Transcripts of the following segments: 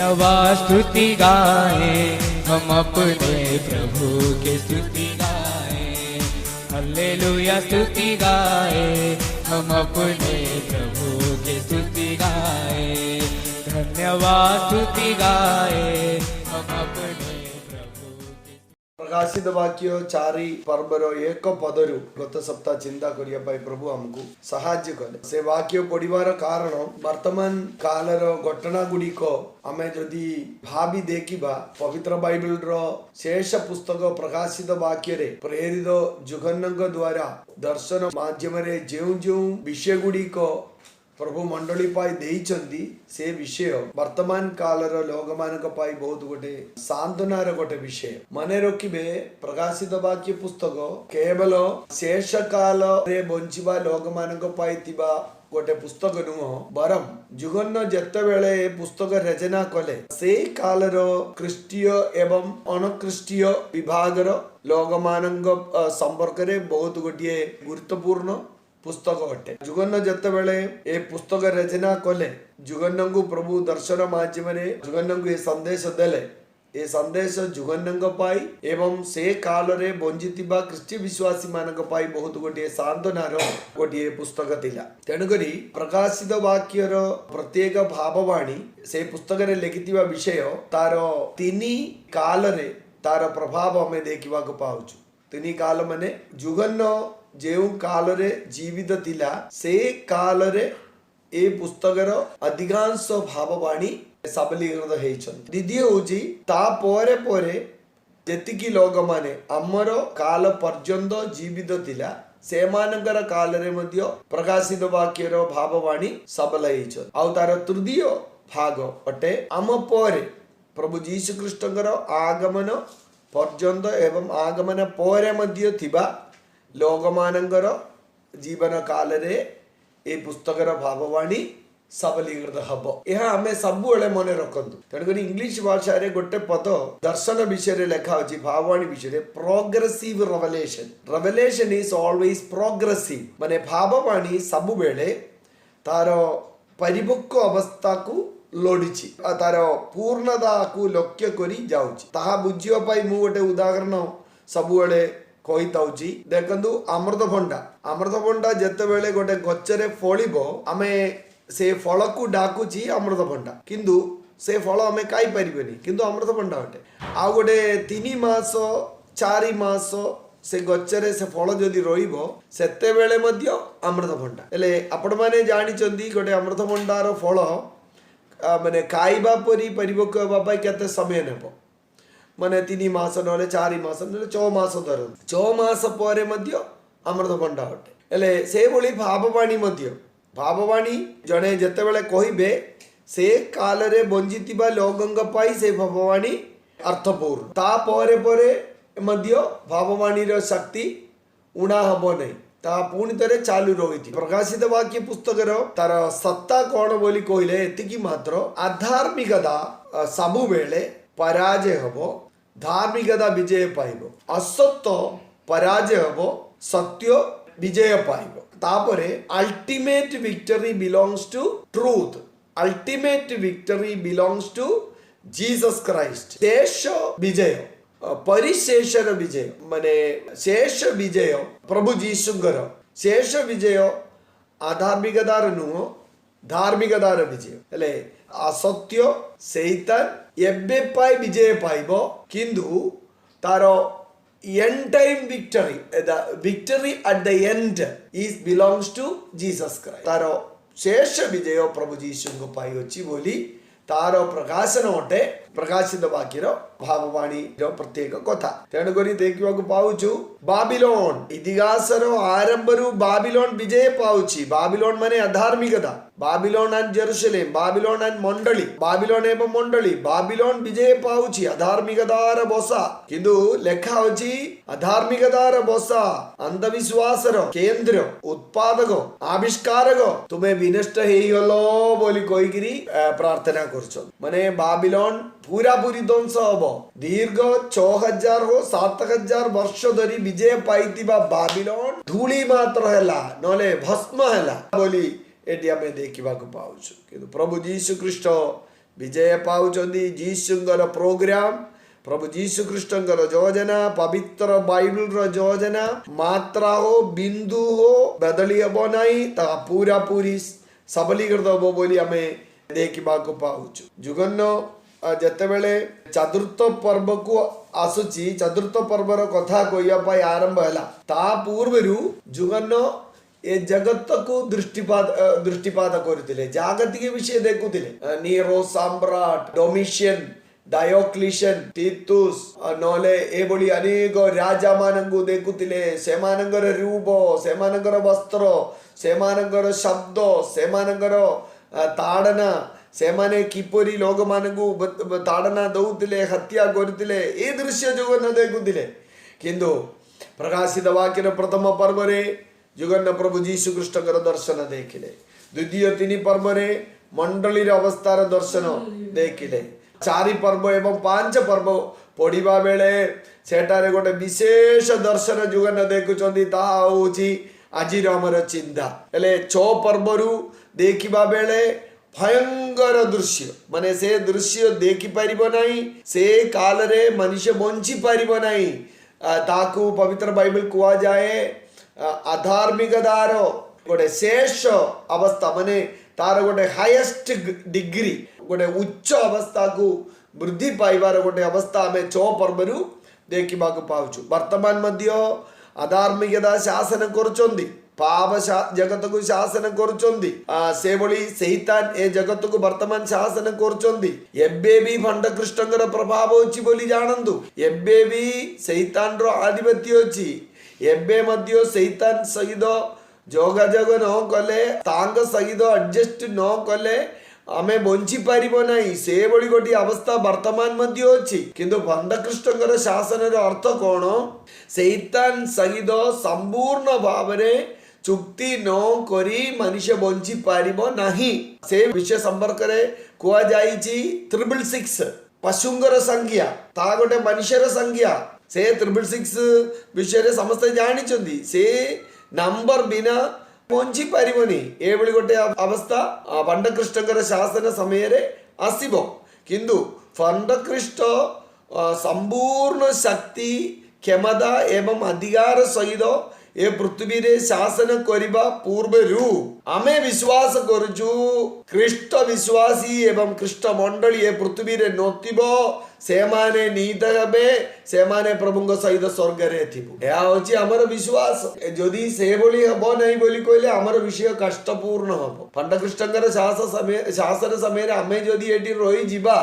धन्यवाद स्तुति गाए हम अपने प्रभु के स्तुति गाए, हालेलुया स्तुति गाए हम अपने प्रभु के स्तुति गाए, धन्यवाद स्तुति गाए हम अपने प्रभु के। प्रकाशित वाक्य चारि पर्वर एक पदरु गत सप्ताह चिंता करिया पाई प्रभु हमको साहाय्य कले। से वाक्य पढ़िबार कारण वर्तमान कालर घटना गुड़िक आमे जदि भावी देखिबा पवित्र बाइबल रो शेष पुस्तक प्रकाशित वाक्य रे प्रेरित जुगन्नक द्वारा दर्शन माध्यम रे जेउ जेउ विषय गुड़िक प्रभु मंडली पाई देइचंदी से विषय वर्तमान कालर लोक मानक पाई बहुत गोटे सांत्वनार गोटे विषय मने रखिबे। प्रकाशित वाक्य पुस्तक केवल शेष काल रे बंचिबा लोक मानक पाई थिबा गोटे पुस्तक नुह, बरम जुगन्न जेतेबेले पुस्तक रचना कले से कालर ख्रीष्टीय एवं अनख्रीष्टीय विभागर लोक मानक संपर्क रे बहुत गोटे गुरुत्वपूर्ण पुस्तक अटे। जुगन्न जेतेबेले ए पुस्तक रचना कले जुगन्न को प्रभु दर्शन माध्यम जुगन्न को संदेश देले। ए संदेश जुगन्न पाई एवं से काल रे बंजितिबा ख्रीष्टीय विश्वासी मानक पाई बहुत गोटे सांत्वनार गोटे पुस्तक थिला। तेणुकरी प्रकाशित वाक्यर प्रत्येक भाववाणी से पुस्तक रे लिखितिबा विषय तार तिनी काल रे तार प्रभाव हमें देखिबा को पाउछु। तिनी काल माने जुगन्न जेउ काल रे जीवित थिला से काल रे ए पुस्तकर अधिकांश भाववाणी सबलीकृत हेइछन। द्वितीय होची ता परे परे जेतिकी लोक माने हमर काल पर्यंत जीवित थिला से मानकर काल रे मध्य प्रकाशित वाक्यर भाववाणी सबल हेइछन। आउ तार तृतीय भाग अटे आम परे प्रभु यीशु ख्रीष्टकर आगमन पर्यंत एवं आगमन परे मध्य थिबा लोक मानकर जीवन काल रे ए पुस्तकर भाववाणी सबलीकृत हब। यह आमे सब मन रखु। तेणुक इंग्लिश भाषा रे गोटे पद दर्शन विषय लिखा अच्छी भाववाणी विषय progressive revelation. Revelation is always progressive माने भाववाणी सब बेले तार परिपक्व अवस्था को लोडिची तार पूर्णता को लक्ष्य करी जाउची। ताहा बुझियो पाई मु गोटे उदाहरण सब बेले कही ताउची। देखंतु अमृतभंडा जेतेबेले गोटे गछरे फळिबो आमे से फल को डाकुची अमृतभंडा किंतु से फल आमे खाई परिबेनी किंतु अमृतभंडा अटे। आ गोटे 3 मास 4 मास से गछरे से फल जदि रहिबो सेतेबेले मध्य अमृतभंडा हेले आपण माने जानि चंदी गोटे अमृतभंडार फल माने खाइबा परी परिपक्व बाबा केते समय नेबो माने 3 मास नले 4 मास नले 6 मास धर 6 मास परे मध्य अमृतभंडा अटे। हेले से बोली भाववाणी मध्य भाववाणी जने जेतेबेले कहिबे से काल रे बंजितिबा लोकंग पाई से भाववाणी अर्थपूर्ण ता परे परे मध्य भाववाणी रो शक्ति उणा हबो नै ता पुणी तरे चालू रहिथि। प्रकाशित वाक्य पुस्तक रो तार सत्ता कोन बोली कहिले एतिकी मात्र आधार्मिकता सबु बेले पराजय हबो, धार्मिकता विजय पाइबो, असत्य पराजय हबो, सत्य विजय पाइबो। तापरे ultimate victory belongs to truth, ultimate victory belongs to Jesus Christ. शेष विजय परिशेषर विजय माने शेष विजय प्रभु जीशुंगर शेष विजय आधार्मिकतार नुह धार्मिकतार विजय हेले असत्य सैतान एबे पाई विजय पाइबो किंतु तार end time victory the victory at the end is belongs to Jesus Christ. तार शेष विजय प्रभु जीशु को पाई अछि बोली तार प्रकाशन अटे प्रकाशित वाक्यर भाववाणी प्रत्येक कथा। तेणुकरी देखा पाउछु बाबिलोन इतिहासर आरंभरू बाबिलोन विजय पाउछि। बाबिलोन माने अधार्मिकता, Babylon and Jerusalem, Babylon and मंडली, बाबिलोन एवं मंडली बाबिलोन विजय पाउछि अधार्मिकतार बसा। किंतु लेखा अछि अधार्मिकतार बसा अंधविश्वासर केंद्र उत्पादक आविष्कारक तुमे विनष्ट हेइगलो बोली कहिकरी प्रार्थना करछन। माने बाबिलोन पूरा पूरी ध्वंस हब। दीर्घ 6000 हो 7000 वर्ष धरी विजय पाइतिबा बाबिलोन धूली मात्र हैला नले भस्म हैला बोली एटी आमे देखिबा को पाउछु। किंतु प्रभु यीशु ख्रीष्ट विजय पाउचंदी जीशुंगर प्रोग्राम प्रभु जीशु कृष्णंकर योजना पवित्र बाइबल रो योजना मात्रा हो बिंदु हो बदली हबो नहीं ता पूरा पूरी सबलीकृत हबो बोली हमें देखा पाउछु। जुगन्नो जते बेले चतुर्थ पर्व को आसुची चतुर्थ पर्वर कथा कहवाई आरंभ है ता पूर्व जुगन्नो ए जगत को दृष्टिपात करते जागतिक विषय देखुले नीरो सम्राट डोमिशियन डायोक्लिशियन टीतुस नोले एभली अनेक राजा मानंगु देखुले सेमानंगर रूप सेमानंगर वस्त्र सेमानंगर शब्द सेमानंगर ताड़ना सेमाने किपरि लोक मानंगु ताड़ना दौतिले हत्या करतिले ए दृश्य जुगन्न देखुले किंतु प्रकाशित वाक्यर प्रथम पर्वरे जुगन्न प्रभु जीशु कृष्णकर दर्शन देखिले द्वितीय तीन पर्वरे मंडलीर अवस्थार दर्शन देखिले चारि पर्व एवं पांच पर्व पढ़ा बेले सेठारे गोटे विशेष दर्शन जुगन्न देखुचंदी ताहा होची आजिर हमर चिंता हेले छो पर्वरु देखिबा बेले भयंकर दृश्य माने से दृश्य देखि परिबो नाही से काल रे मनुष्य बंची परिबो नाही ताकू पवित्र बाइबल कुआ जाए अधार्मिकतार गोटे शेष अवस्था माने तार गोटे हाईएस्ट डिग्री गोटे उच्च अवस्था को वृद्धि पाइबार गोटे अवस्था आम छो पर्वरु देखा पाउछु। वर्तमान मध्य अधार्मिकता शासन करुचंदी पाप जगत को शासन करुचंदी से भली सैतान ए जगत को वर्तमान शासन करुचंदी एबे भी भंड कृष्णंकर प्रभाव अछि बोली जानंतु एबे भी सैतान रो आधिपत्य अछि एबे मध्य सैतान सहित जोगाजोग न कले तांग सहित एडजस्ट न कले आमे बंची पारिबो नाही से भली गोटी अवस्था वर्तमान मध्य अछि किंतु भंड कृष्णंकर शासन रो अर्थ कोन सैतान सहित संपूर्ण भावरे चुक्ति न करी मनुष्य बंची पारिबो नाही से विषय संपर्क रे कुआ जाईची 666 पशुंगर संख्या ता गोटे मनुष्यर संख्या से 666 विषय रे समस्त जानिचंदी से नंबर बिना पहुंची पारिबनी एभली गोटे अवस्था भंड कृष्णंकर शासन समय रे आसीबो किंतु भंड कृष्ण संपूर्ण शक्ति क्षमता एवं अधिकार सहित ए पृथ्वी रे शासन करिबा पूर्वरु आमे विश्वास करूछु कृष्ण विश्वासी एवं कृष्ण मंडली ए पृथ्वी रे नोतिबो सेमाने नीत हेबे सेमाने प्रभुंग सहित स्वर्ग रे थिबो या होची हमर विश्वास जदि से बोली हबो नहीं बोली कहले हमर विषय कष्टपूर्ण हबो भंड कृष्णंकर शासन समय रे आमे जदि एटी रही जिबा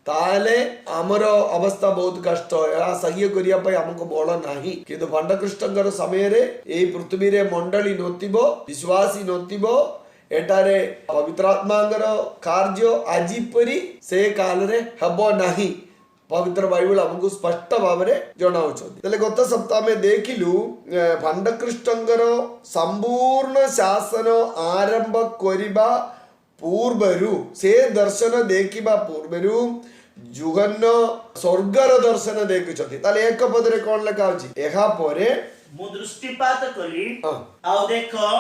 ताले आमर अवस्था बहुत कष्ट सह्य करिया पई हमको बळ नाही किंतु भंड कृष्णंकर समय रे ए पृथ्वी रे मंडली नोतिबो विश्वासी नोतिबो एटारे पवित्रात्मांगर कार्य आजि परी से काल रे हबो नाही पवित्र बाइबल हमको स्पष्ट भाव में जनाउछथि तले गत सप्ताह में देखिलु भंड कृष्णंकर संपूर्ण शासन आरंभ करिबा पूर्वरु से दर्शन देखिबा पूर्वरु जुगन्न स्वर्गर दर्शन देखुछथि ताले एक पद रे कोन लेखा अछि एहा परे मु दृष्टिपात कली आउ देखो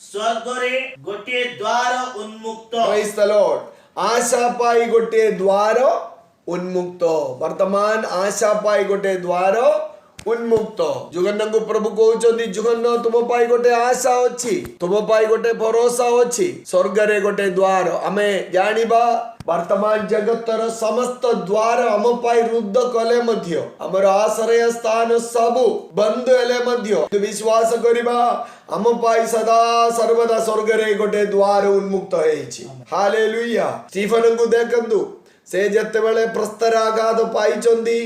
स्वर्ग रे गोटे द्वार उन्मुक्त प्रेज द लॉर्ड आशा पाई गोटे द्वार उन्मुक्त वर्तमान आशा पाई गोटे द्वार उन्मुक्त जुगन्न को प्रभु कहउचंदी जुगन्न तुम पाई गोटे आशा अछि तुम पाई गोटे भरोसा अछि स्वर्ग रे गोटे द्वार आमे जानिबा वर्तमान जगतर समस्त द्वार हम पाई रुद्ध कले मध्य हमर आश्रय स्थान सब बंद हेले मध्य विश्वास करिबा हम पाई सदा सर्वदा स्वर्ग रे गोटे द्वार उन्मुक्त हेछि हालेलुया स्टीफन को देखंतु से जते बेले प्रस्तराघात पाइचंदी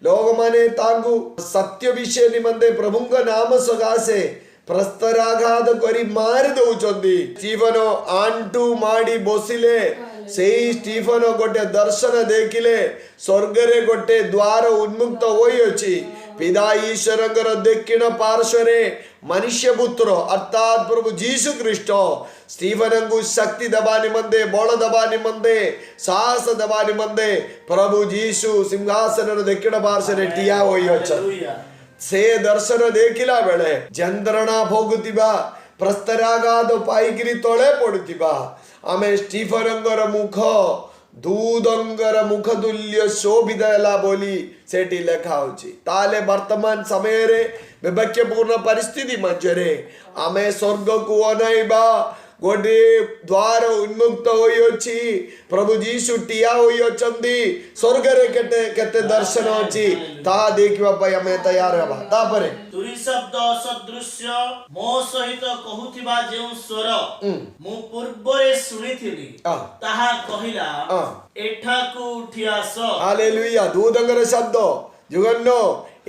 लोग माने तांगु सत्य विषय निमंते प्रभुंग नाम सगासे प्रस्तराघात करी मार दउचंदी स्टीफन आंटू माडी बसिले सेही स्टीफन गोटे दर्शन देखिले स्वर्ग रे गोटे द्वार उन्मुक्त होई अछि पिता ईश्वरंकर दक्षिण पार्श्वरे मनुष्य पुत्र अर्थात प्रभु जीशु ख्रीष्ट स्टीफन को शक्ति दबा निमंते बल दबा निमंते साहस दबा निमंते प्रभु जीशु सिंहासन दक्षिण पार्श्वरे ठिया होई अछि से दर्शन देखिला बेले जंत्रणा भोगुतिबा प्रस्तराघात पाइकरी तळे पडुतिबा आमे स्टीफनंकर मुख दूदंगर मुखतुल्य शोभित है बोली सेठी लेखा होची ताले वर्तमान समय रे विवेक्यपूर्ण परिस्थिति मध्यरे आमे स्वर्ग को अनाइबा गोटे द्वार उन्मुक्त होइछि प्रभु जीशु टिया होई अछंदी स्वर्ग रे केते केते दर्शन अछि ता देखिबा पय हमें तैयार हबा तापरे तुरी शब्द सदृश्य मो सहित कहूथिबा जेउ स्वर मु पूर्वरे सुनिथिली ताहा कहिला एठा को उठी आस हालेलुया दूदंगर शब्द जुगन्नो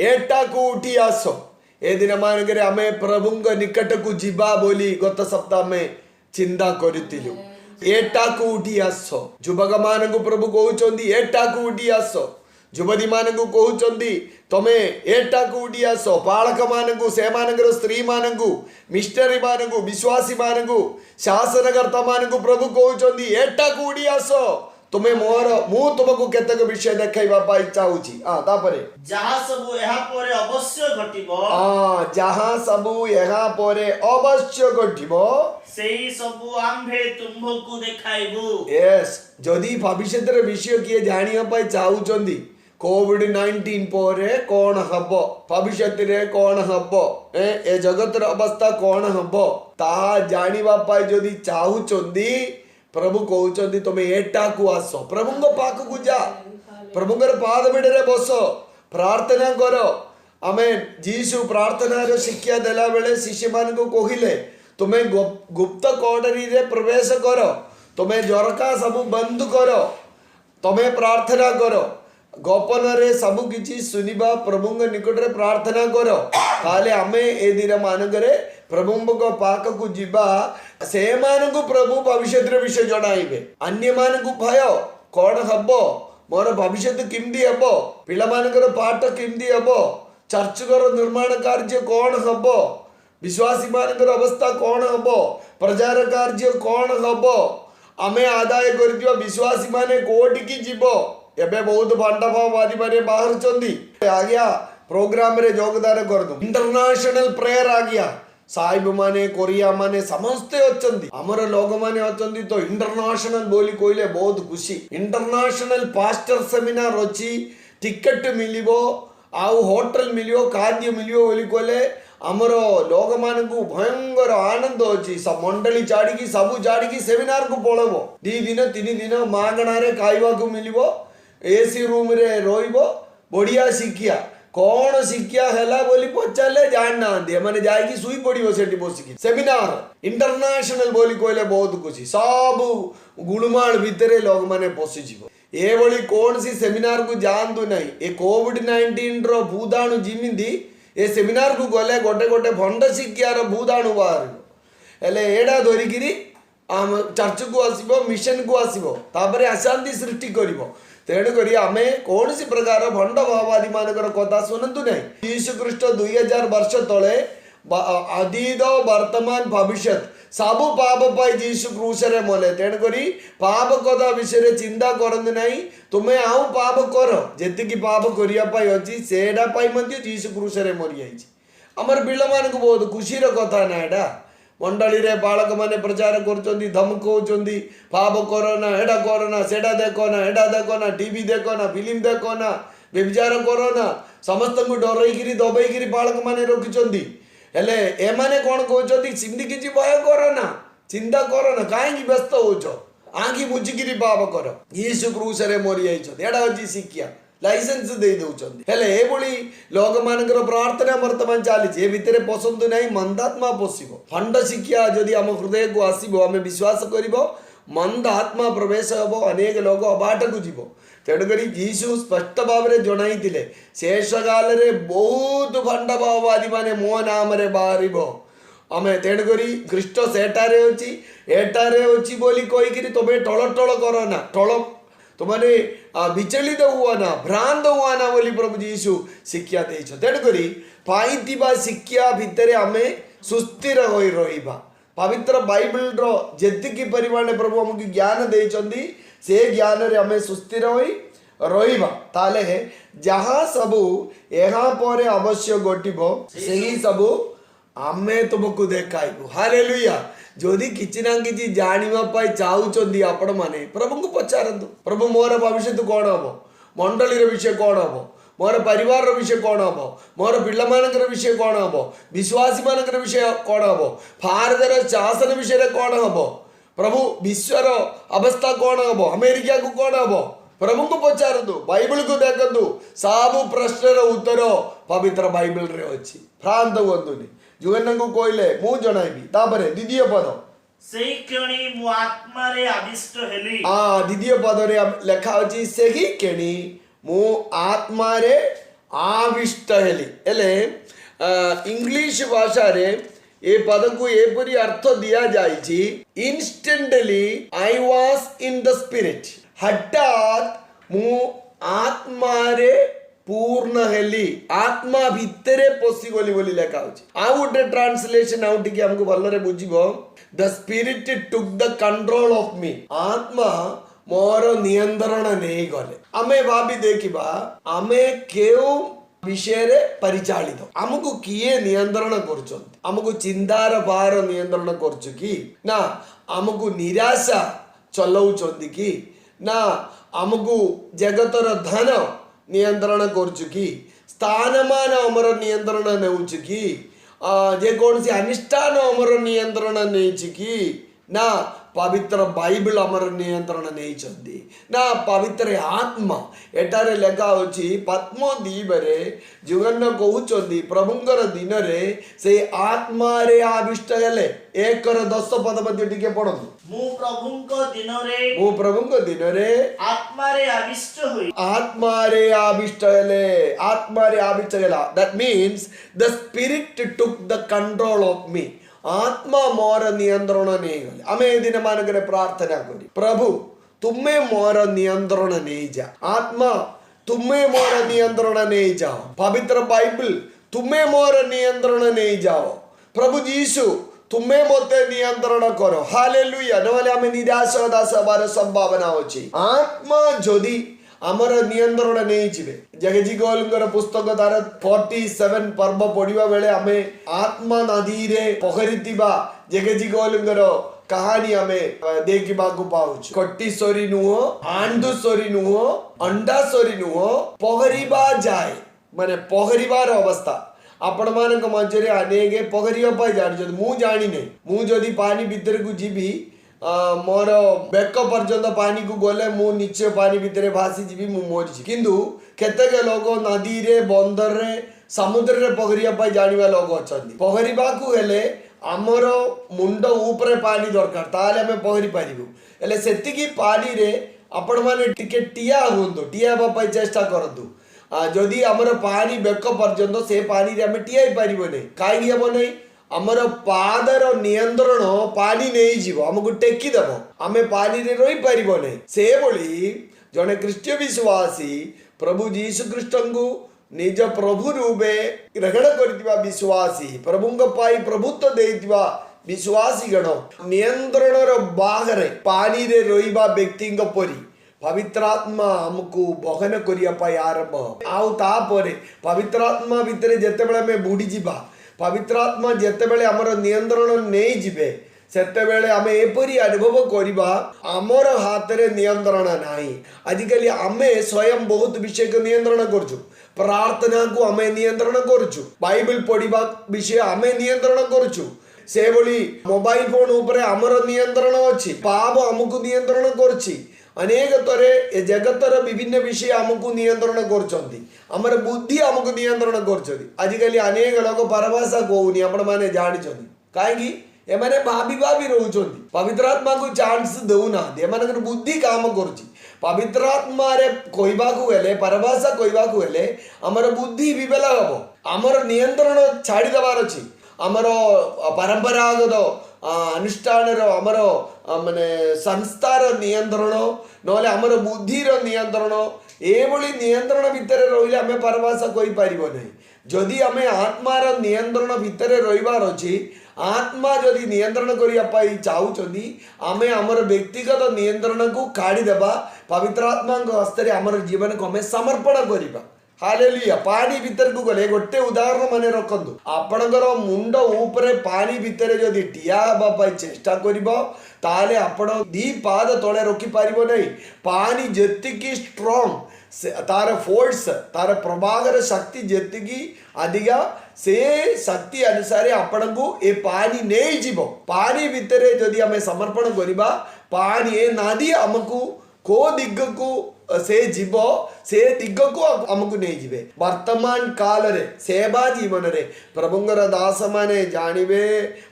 एठा को उठी आस ए दिन मानकरे हमें प्रभुंग निकट को जिबा बोली गत सप्ताह में चिंता करितिलु एटाकू उठी आस युवक मान प्रभु कहउचंदी एटाकू उठी आस युवती मान कहउचंदी तमे एटाकू उठी आस पालक मान से मानकर स्त्री मान मिस्टरी मान विश्वासी मान शासनकर्ता मान प्रभु कहउचंदी एटाकू उठी आस तुम्हें मोर मु तुमको केतक विषय देखाइबा पाई चाहूची तापरे जहा सबु एहा परे अवश्य घटिबो जहा सबु एहा परे अवश्य घटिबो सेही सबु आम्भे तुमको देखाइबु यस जदी भविष्यतर विषय किए जानिया पाई चाहूचंदी कोविड-19 परे कोन हबो भविष्यत रे कोन हबो ए जगतर अवस्था कोन हबो ता जानिबा पाई जदी चाहूचंदी प्रभु कहउचंदी तुम एटा को आस प्रभुंग पाक को जा प्रभुंगर पाद बिडरे बस प्रार्थना कर आमेन जीशु प्रार्थना रे शिक्षा देला बेले शिष्य मान को कहिले तुम्हें गुप्त कोठरी रे प्रवेश कर तुम्हें झरका सब बंद कर तुम्हें प्रार्थना कर गोपन रे सब किछि सुनिबा प्रभुंग निकट रे प्रार्थना कर ताले आमे ए दिन मानकरे प्रभुंग पाक को जिबा से मान को प्रभु भविष्य विषय जणाइबे अन्य मान को भय कौन हबो मोर भविष्य किमदी हबो पिला मानकर पाठ किमदी हबो चर्च कर निर्माण कार्य कौन हबो विश्वासी मानकर अवस्था कौन हबो प्रचार कार्य कौन हबो आमे आदाय करथिबा विश्वासी माने कोठी की जीवो एबे बहुत भांडाभाववादी माने बाहर चंदी आ गया प्रोग्राम रे योगदान कर दो इंटरनेशनल प्रेयर आ गया साहिब माने कोरिया माने समस्ते अचंदी हमर लोग माने अचंदी तो इंटरनेशनल बोली कोइले बहुत खुशी इंटरनेशनल पास्टर सेमिनार अछि टिकट मिलिबो आउ होटल मिलियो खाद्य मिलियो बोली कोले हमर लोग मान को भयंकर आनंद अछि सब मंडली चाडी की सब चाडी की सेमिनार को पळबो 2 दिन 3 दिन मागणा रे खाइबा को मिलिबो एसी रूम रे रोइबो बढ़िया शिक्षा कौन शिक्षा हैला बोली पचाले जानना माने जाएगी सुई पड़िबो सेठी बसिकी सेमिनार इंटरनेशनल बोली कोइले बहुत खुशी सब गुणमाल भितरे लोग माने पसि जीवो ए बोली कौन सी सेमिनार को जानदु नहीं ए कोविड-19 रो भूदाणु जिमिंदी ए सेमिनार को गले गोटे गोटे भंड शिक्षा रो भूदाणु बाहर हेले एडा धरिकिरी आम चर्च को आसीबो मिशन को आसीबो तापरे अशांति सृष्टि करिवो तेणु करी आमे कौन सी प्रकार भंड भाववादी मानकर कथा सुनंतु नहीं यीशु ख्रीष्ट 2000 वर्ष तले अतीत वर्तमान भविष्य सब पाप पाई यीशु क्रूस रे मले तेणु करी पाप कथा विषय चिंता करंतु नहीं तुमे आउ पाप कर जेतिकी पाप करिया पाई अछि सेडा पाई मध्ये यीशु क्रूस रे मरि आइछि हमर बिल मान को बहुत खुशी रो कथा ना एडा मंडली रे बालक माने प्रचार करचंदी धमकौचंदी पाप करो ना एडा करो ना सेडा देखो ना एडा देखो ना टीवी देखो ना फिल्म देखो ना व्यभिचार करो ना समस्त को डरैगिरी दबैगिरी बालक माने रखिचंदी हेले ए माने कोन कहउचंदी सिंधी किछि भय करो ना चिंता करो ना काहे की व्यस्त होचो आंखी बुझिगिरी पाप करो यीशु क्रूस रे मरि आइछो एडा अछि शिक्षा लाइसेंस दे दउचंदी हेले ए बोली लोक मानकर प्रार्थना वर्तमान चालीछि ए भितरे पसंद नहीं मंदात्मा पसिबो फंड शिक्षा जदि हम हृदय को आसीबो हमें विश्वास करिबो मंद आत्मा प्रवेश हबो अनेक लोग अबाट को जीवो तेणु करी यीशु स्पष्ट भाव रे जणाइतिले शेष काल रे बहुत फंड भाववादी माने मो नाम रे बाहरिबो हमें तेणु करी ख्रीष्ट सेटारे अछि एटारे अछि बोली कहि कि तबे टळ टळ करो ना टळ तुमने विचलित हुआ ना भ्रांत हुआ ना बोली प्रभु यीशु शिक्षा देइछ तेणु करी पाइतिबा शिक्षा भितरे हमें सुस्थिर होई रहिबा पवित्र बाइबल रो जेतिकी परिमाण प्रभु हमकु ज्ञान देइचंदी से ज्ञान रे हमें सुस्थिर होई रहिबा ताले जहां सबु एहा परे अवश्य घटिबो सेही सबु हमें तुमको देखाइबो हालेलुया ଯଦି କିଛି ନା କିଛି ଜାଣିବା ପାଇଁ ଚାହୁଁଛନ୍ତି ଆପଣ ମାନେ ପ୍ରଭୁଙ୍କୁ ପଚାରନ୍ତୁ, ପ୍ରଭୁ ମୋର ଭବିଷ୍ୟତ କ'ଣ ହବ, ମଣ୍ଡଳୀର ବିଷୟ କ'ଣ ହବ, ମୋର ପରିବାରର ବିଷୟ କ'ଣ ହବ, ମୋର ପିଲାମାନଙ୍କର ବିଷୟ କ'ଣ ହବ, ବିଶ୍ୱାସୀ ମାନଙ୍କର ବିଷୟ କ'ଣ ହବ, ଭାରତର ଶାସନ ବିଷୟରେ କ'ଣ ହବ, ପ୍ରଭୁ ବିଶ୍ୱର ଅବସ୍ଥା କ'ଣ ହବ, ଆମେରିକାକୁ କ'ଣ ହବ, ପ୍ରଭୁଙ୍କୁ ପଚାରନ୍ତୁ, ବାଇବଲକୁ ଦେଖନ୍ତୁ। ସବୁ ପ୍ରଶ୍ନର ଉତ୍ତର ପବିତ୍ର ବାଇବଲରେ ଅଛି। ଭ୍ରାନ୍ତ ହୁଅନ୍ତୁନି। ଯୁଗନଙ୍କୁ କହିଲେ ମୁଁ ଜଣାଇବି। ତାପରେ ଦ୍ୱିତୀୟ ପଦ, ସେହି କ୍ଷଣି ମୁଁ ଆତ୍ମାରେ ଆବିଷ୍ଟ ହେଲି। ଦ୍ୱିତୀୟ ପଦରେ ଲେଖା ଅଛି ସେହି କ୍ଷଣି ମୁଁ ଆତ୍ମାରେ ଆବିଷ୍ଟ ହେଲି। ହେଲେ ଇଂଲିଶ ଭାଷାରେ ଏ ପଦକୁ ଏପରି ଅର୍ଥ ଦିଆଯାଇଛି, instantly I was in the spirit. ହଠାତ୍ ମୁଁ ଆତ୍ମାରେ ପୂର୍ଣ୍ଣ ହେଲି, ଆତ୍ମା ଭିତରେ ପଶିଗଲି ବୋଲି ଲେଖା ହଉଛି। ଆଉ ଗୋଟେ ଟ୍ରାନ୍ସଲେସନ ଆଉ ଟିକେ ଆମକୁ ଭଲରେ ବୁଝିବ, ଦ ସ୍ପିରିଟ୍ ଟୁକ୍ ଦ କଣ୍ଟ୍ରୋଲ ଅଫ୍ ମି। ଆତ୍ମା ମୋର ନିୟନ୍ତ୍ରଣ ନେଇଗଲେ। ଆମେ ଭାବି ଦେଖିବା ଆମେ କେଉଁ ବିଷୟରେ ପରିଚାଳିତ, ଆମକୁ କିଏ ନିୟନ୍ତ୍ରଣ କରୁଛନ୍ତି? ଆମକୁ ଚିନ୍ତାର ଭାର ନିୟନ୍ତ୍ରଣ କରୁଛୁ କି ନା ଆମକୁ ନିରାଶା ଚଲାଉଛନ୍ତି କି ନା ଆମକୁ ଜଗତର ଧନ ନିୟନ୍ତ୍ରଣ କରୁଛୁ କି, ସ୍ଥାନମାନ ଆମର ନିୟନ୍ତ୍ରଣ ନେଉଛି କି, ଯେକୌଣସି ଅନୁଷ୍ଠାନ ଆମର ନିୟନ୍ତ୍ରଣ ନେଇଛି କି ନା ପବିତ୍ର ବାଇବଲ ଆମର ନିୟନ୍ତ୍ରଣ ନେଇଛନ୍ତି ନା ପବିତ୍ର ଆତ୍ମା। ଏଠାରେ ଲେଖା ହେଉଛି ପଦ୍ମଦ୍ୱୀପରେ ଯୁଗନ କହୁଛନ୍ତି ପ୍ରଭୁଙ୍କର ଦିନରେ ସେ ଆତ୍ମାରେ ଆବିଷ୍ଟ ହେଲେ। 1:10 ପଦ ମଧ୍ୟ ଟିକେ ପଢନ୍ତୁ। ମୁଁ ପ୍ରଭୁଙ୍କ ଦିନରେ ଆତ୍ମାରେ ଆବିଷ୍ଟ ହେଲେ। ଆତ୍ମାରେ ଆବିଷ୍ଟ ହେଲା। That means the spirit took the control of me. आत्मा मोर नियंत्रण नहीं गले। आमे दिन मानकरे प्रार्थना करी, प्रभु तुम्हें मोर नियंत्रण नहीं जा, आत्मा तुम्हें मोर नियंत्रण नहीं जाओ, पवित्र बाइबल तुम्हें मोर नियंत्रण नहीं जाओ, प्रभु यीशु तुम्हें मते नियंत्रण करो। हालेलुया। नहले आमे निराश हताश हबार संभावना अछि। आत्मा जदि आमर नियंत्रण नहीं जिवे। जगजी गोलंगर पुस्तक तार 47 पर्व पढ़िबा बेले आमे आत्मा नदी रे पहरितिबा जगजी गोलंगर कहानी आमे देखिबा को पाउछ। कट्टीश्वरी नुह, आंधुश्वरी नुह, अंडाश्वरी नुह, पहरिबा जाए माने पहरिबार अवस्था। आपण मानक मझे अनेक पहरिया पाई जानिछन, मु जानि नै। मु जदि पानी भीतर को जीवी मोर बेक पर्यंत पानी को गले मु नीचे पानी भितर भासी जीवी, मु मरी। किंतु केतेक लोग नदी रे, बंदर रे, समुद्र रे पहरिया पाई जानिबा लोग अछंती। पहरिबा को हेले हमर मुंड ऊपर पानी दरकार, ताले हमें पहरी पारिबु। हेले सेतिकी पानी रे आपण माने टिके टिया हुंतो, टिया बा पाई चेष्टा करतु। जदि हमर पानी बेक पर्यंत से पानी रे हमें टिया पारिबो नै, काई हेबो नै, आमर पादर नियंत्रण पानी नहीं जीव, हमको टेकी देव, आमे पानी रे रही पारिबो नै। से बोली जने ख्रीष्टीय विश्वासी प्रभु यीशु ख्रीष्ट को निज प्रभु रूपे ग्रहण करथिबा विश्वासी, प्रभुंग पाई प्रभुत्व देथिबा विश्वासी गण नियंत्रणर बाहर पानी रे रहिबा व्यक्ति परी पवित्रात्मा हमको बहन करिया पाई आरंभ। आउ तापरे पवित्रात्मा भितरे जेतेबेले में बुडी जिबा, पवित्रात्मा जेतेबेले हमर नियंत्रण नहीं जिबे, सेतेबेले आमे एपरी अनुभव करिबा हमर हाथ रे नियंत्रण नाही। आजिकली आमे स्वयं बहुत विषय को नियंत्रण करछु, प्रार्थना को आमे नियंत्रण करछु, बाइबल पढ़िबा विषय आमे नियंत्रण करछु। से बोली मोबाइल फोन ऊपर हमर नियंत्रण अछि, पाप हमको नियंत्रण करछि। अनेक तरे ए जगतर विभिन्न विषय हमको नियंत्रण करछंती, हमर बुद्धि हमको नियंत्रण करछंती। आजिकली अनेक लोग परभाषा कहूनी, आपण माने जानिछंती काहेकि एमाने भाबी रहउछंती, पवित्रात्मा को चांस देउना, एमानकर बुद्धि काम करछि। पवित्रात्मा रे कहबा को हेले, परभाषा कहबा को हेले हमर बुद्धि विवेला हबो, हमर नियंत्रण छाड़ी दबार अछि। हमर परंपरागत अनुष्ठान आमर माने संस्थार नियंत्रण नहले आमर बुद्धिर नियंत्रण, एभली नियंत्रण भितर रहिले आमे परभाषा कहि पारिबो नै। जदि आमे आत्मार नियंत्रण भितर रहिबार अछि, आत्मा जदि नियंत्रण करिया पाई चाहुचंदी, आमे आमर व्यक्तिगत नियंत्रण को काढी देबा, पवित्र आत्मा को हस्ते रे आमर जीवन को आमे समर्पण करिबा। हालेलुया पानी भीतर को गले गोटे उदाहरण माने रखंतु आपणकर मुंड ऊपरे पानी भीतर जदि टिया हबा पई चेष्टा करिवो ताले आपण दी पाद तळे रखि पारिबो नै पानी जेतिकी स्ट्रांग तार फोर्स तार प्रभागर शक्ति जेतिकी अधिका से शक्ति अनुसार आपण को ए पानी नहीं जीवो पानी भीतर जदि हमें समर्पण करिबा पानी ए नादी हमकु को दिग को से जीव से दिग को हमको नहीं जीवे वर्तमान काल रे सेवा जीवन रे प्रभुंगर दास माने जानिबे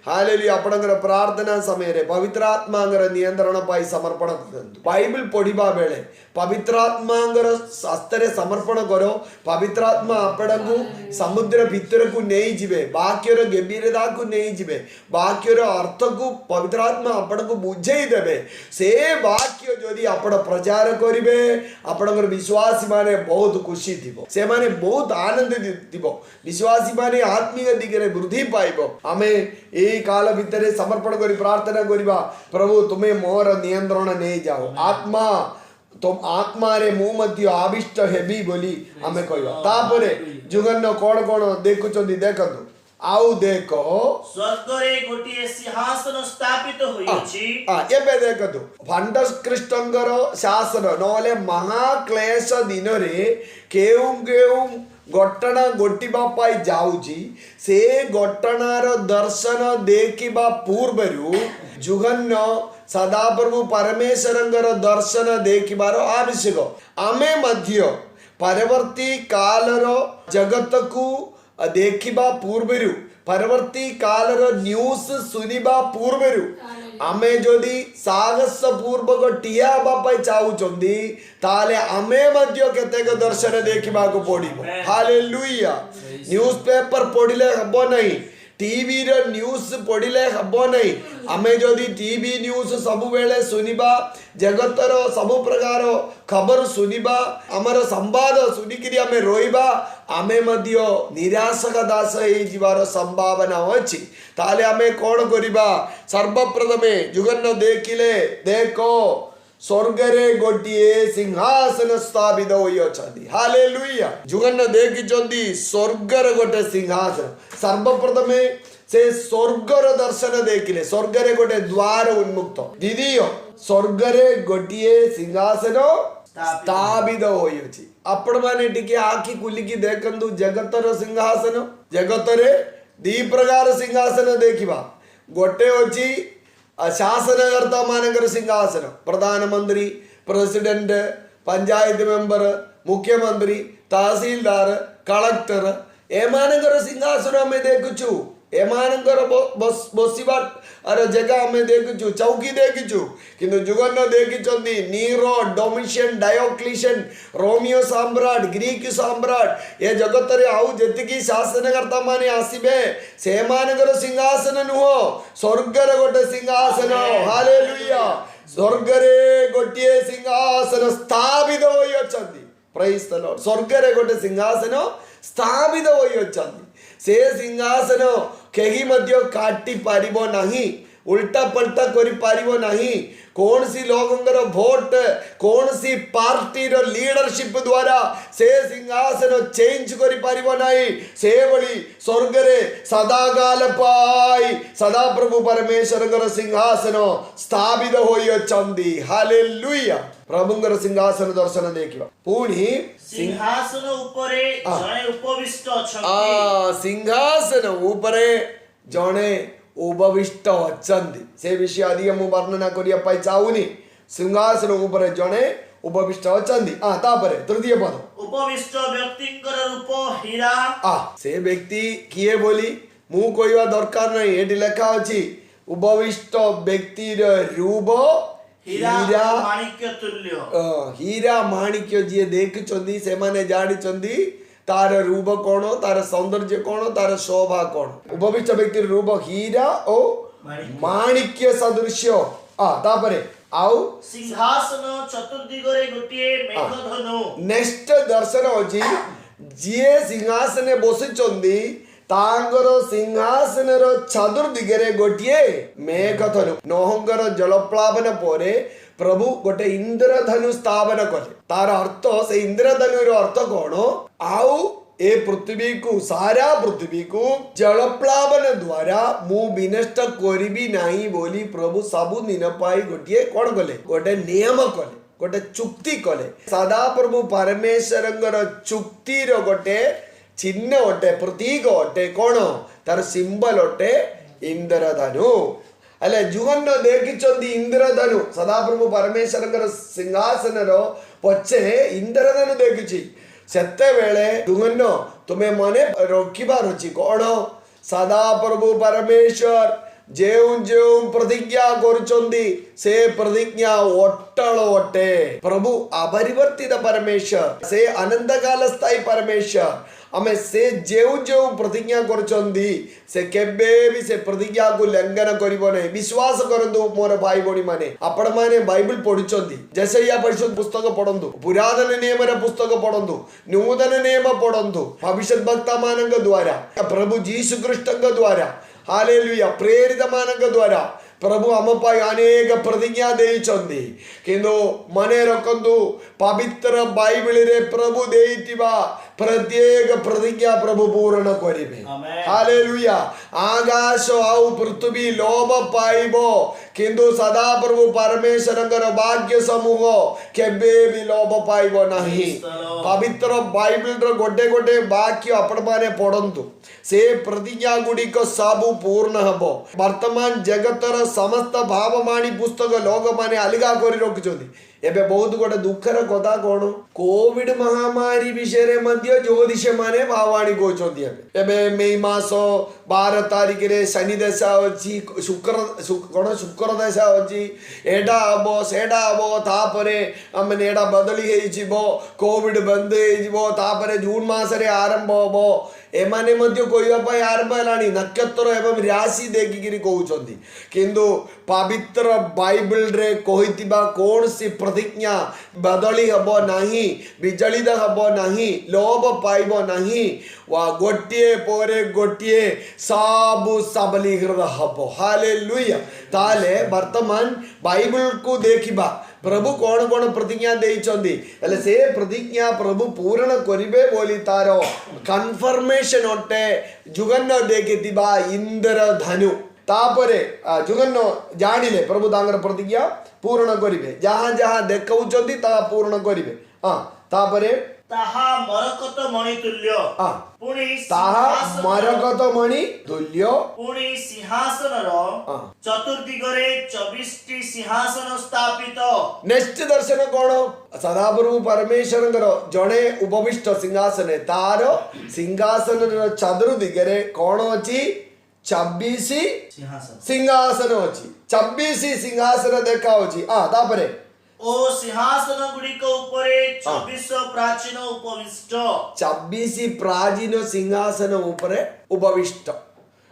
हालेलुया आपणकर प्रार्थना समय रे पवित्र आत्मांगर नियंत्रण पाई समर्पण करंतु बाइबल पढ़िबा बेले पवित्र आत्मांगर शास्त्र समर्पण करो पवित्र आत्मा आपणकु समुद्र भीतर को नहीं जीवे वाक्यर गंभीरता को नहीं जीवे वाक्यर अर्थ को पवित्र आत्मा आपणकु बुझेई देबे से वाक्य जदि आपण प्रचार करिवे आपणकर विश्वासी माने बहुत खुशी थिबो से माने बहुत आनंदित थिबो विश्वासी माने आत्मिक दिगरे वृद्धि पाइबो हमें एई काल भितरे समर्पण करी प्रार्थना करिबा प्रभु तुमे मोर नियंत्रण नहीं जाओ आत्मा तुम आत्मा रे मु मध्य आविष्ट हेबी बोली हमें कहबा तापरे जुगन्न कोण कोण देखुचोदी देखंतु आउ देखो स्वर्ग रे गोटिए सिंहासन स्थापित होइछि एबे देखतु भंडस कृष्णंगर शासन नले महाक्लेश दिन रे केउ केउ घटना घटिबा पाई जाउची से घटनार दर्शन देखिबा पूर्वरु जुगन्न सदाप्रभु परमेश्वरंगर दर्शन देखिबार आवश्यक आमे मध्य परवर्ती कालर जगत को देखिबा पूर्वरु परवर्ती कालर न्यूज सुनिबा पूर्वरु आमे जदि साहस पूर्वक टिया बापाई चाहुचंदी ताले आमे मध्य केतेक दर्शन देखिबा को पड़िबो हालेलुया न्यूज पेपर पढ़िले हबो नहीं टीवी रो न्यूज पढ़िले हबो नहीं आमे जदि टीवी न्यूज सब बेले सुनिबा जगतर सब प्रकार खबर सुनिबा हमर संवाद सुनिकिरी आमे रोइबा आमे मध्य निराशक दास हे जीवार संभावना अछि ताले आमे कोन करिबा सर्वप्रथमे जुगन्न देखिले देखो स्वर्ग रे गोटिए सिंहासन स्थापित होई अछंती हालेलुया जुगन्न देखिचंदी स्वर्ग रे गोटे सिंहासन सर्वप्रथमे से स्वर्ग रो दर्शन देखिले स्वर्ग रे गोटे द्वार उन्मुक्त दीदी स्वर्ग रे गोटिए सिंहासन स्थापित होई अछि आपण माने टिके आखि खुलिकी देखंतु जगतर सिंहासन जगत रे दी प्रकार सिंहासन देखिबा गोटे अछि शासनकर्ता मानकर सिंहासन प्रधानमंत्री प्रेसिडेंट पंचायत मेंबर मुख्यमंत्री तहसीलदार कलेक्टर एमानकर सिंहासन हमें देखुछु एमानकर बसिबा अरे जगह हमें देखुछु चौकी देखुछु किंतु जुगन्न देखिचंदी नीरो डोमिशियन डायोक्लिशियन रोमियो सम्राट ग्रीक सम्राट ये जगत रे आउ जेतिकी शासनकर्ता माने आसीबे सेमानकर सिंहासन नुहो स्वर्ग रे गोटे सिंहासन हालेलुया स्वर्ग रे गोटिए सिंहासन स्थापित होई अछंती प्रेज द लॉर्ड स्वर्ग रे गोटे सिंहासन स्थापित होई अछंती से सिंहासन केही मध्य काटी पारिबो नाही उल्टा पलटा करि पारिबो नाही कौन सी लोगंगर वोट कौन सी पार्टी रो लीडरशिप द्वारा से सिंहासन चेंज करि पारिबो नाही से बली स्वर्ग रे सदाकाल पाई सदा प्रभु परमेश्वरंगर सिंहासन स्थापित होई अछंती हालेलुया प्रभुंगर सिंहासन दर्शन देखिबा पुणी सिंहासन उपरे जणे उपविष्ट अछंती सिंहासन उपरे जणे उपविष्ट अछंती से विषय अधिक मु वर्णना करिया पाई चाहुनी सिंहासन उपरे जणे उपविष्ट अछंती तापरे तृतीय पद उपविष्ट व्यक्तिंकर रूप हीरा से व्यक्ति किए बोली मु कहवा दरकार नहीं एटी लेखा अछि उपविष्ट व्यक्ति रूप हीरा माणिक्य तुल्य हीरा माणिक्य जी देखुचंदी से माने जानिचंदी तार रूप कौन तार सौंदर्य कौन तार शोभा कौन उपविष्ट व्यक्ति रूप हीरा ओ माणिक्य सदृश तापरे आउ सिंहासन चतुर्दिगरे गोटिए मेघधनु नेक्स्ट दर्शन अछि जे सिंहासने बसिचंदी तांगर सिंहासन रो चतुर्दिगरे गोटिए मेघधनु नोहंगर जलप्लावन परे प्रभु गोटे इंद्रधनु स्थापन कले तार अर्थ से इंद्रधनु रो अर्थ कौन ଆଉ ए पृथ्वी को सारा पृथ्वी को जलप्लावन द्वारा मु विनष्ट करिबी नाही बोली प्रभु सबु दिन पाई गोटे कौन कले गोटे नियम कले गोटे चुक्ति कले सदा प्रभु परमेश्वरंगर चुक्तिर गोटे चिन्ह अटे प्रतीक अटे कौन तार सिंबल अटे इंद्रधनु अले जुगन्न देखिचंदी इंद्रधनु सदाप्रभु परमेश्वरंकर सिंहासन रो पछे इंद्रधनु देखिची सेते वेळे जुगन्न तुम्हें मने रखिबार अछि कोन सदाप्रभु परमेश्वर जेउ जेउ प्रतिज्ञा करुचंदी से प्रतिज्ञा ओट्टल ओटे प्रभु अपरिवर्तित परमेश्वर से अनंत काल स्थायी परमेश्वर आमे से जेउ जेउ प्रतिज्ञा करुचंदी से केबे भी से प्रतिज्ञा को लंघन करिबो नै विश्वास करंतु मोर भाई बणी माने आपण माने बाइबल पढुचंदी जैसेया परिशुद्ध पुस्तक पढंतु पुरातन नियम रे पुस्तक पढंतु नूतन नियम पढंतु भविष्य वक्ता मानक द्वारा प्रभु यीशु ख्रीष्टक द्वारा हालेलुया प्रेरित मानक द्वारा प्रभु आम पाई अनेक प्रतिज्ञा देइचंदी किंतु मने रखंतु पवित्र बाइबल रे प्रभु देइतिबा प्रत्येक प्रतिज्ञा प्रभु पूर्ण करिबे हालेलुया आकाश आउ पृथ्वी लोभ पाइबो किंतु सदा प्रभु परमेश्वरंकर भाग्य समूह केबे भी लोभ पाइबो नाही पवित्र बाइबल रो गोटे गोटे वाक्य आपण माने पढंतु से प्रतिज्ञा गुडी को सबु पूर्ण हबो वर्तमान जगतर समस्त भावमाणी पुस्तक लोक माने अलगा करी रखिचोदी एबे बहुत गोटे दुखर कथा कोन कोविड महामारी विषय मध्य ज्योतिष माने भावाणी कहउचोदी एबे मई मास 12 तारिख रे शनि दशा अछि शुक्र दशा अछि एडा हबो सेडा हबो तापरे हमने एडा बदली हेइ जिवो कोविड बंद हेइ जिवो तापरे जून मास रे आरंभ हबो एमाने मध्य कहवा पाई आरंभ हेलानी नक्षत्र एवं राशि देखिकिरी कहउचोदी किंतु पवित्र बाइबल रे कहितिबा कोन सी प्रतिज्ञा बदली हबो नाही विचलित हबो नाही लोभ पाइबो नाही वा गोटिए पोरे गोटिए सबु सबलीकृत हबो हालेलुया ताले वर्तमान बाइबल को देखिबा प्रभु कौन कौन प्रतिज्ञा देइचंदी एले से प्रतिज्ञा प्रभु पूर्ण करिबे बोली तारो कन्फर्मेशन ओटे जुगन्न देखितिबा इंद्रधनु तापरे जुगन्न जानिले प्रभु तांगर प्रतिज्ञा पूर्ण करिबे जहां जहां देखौचंदी ता पूर्ण करिबे तापरे ताहा मरकत मणि तुल्य पुणी ताहा मरकत मणि तुल्य पुणी सिंहासन रो चतुर्दिगरे 24 टी सिंहासन स्थापित नेक्स्ट दर्शन कोन सदाप्रभु परमेश्वरंकर जणे उपविष्ट सिंहासन तार सिंहासन रो चतुर्दिगरे कोन अछि 26 सिंहासन अछि 26 सिंहासन देखा अछि तापरे ओ सिंहासन गुड़िक उपरे 24 प्राचीन उपविष्ट 26 प्राचीन सिंहासन उपरे उपविष्ट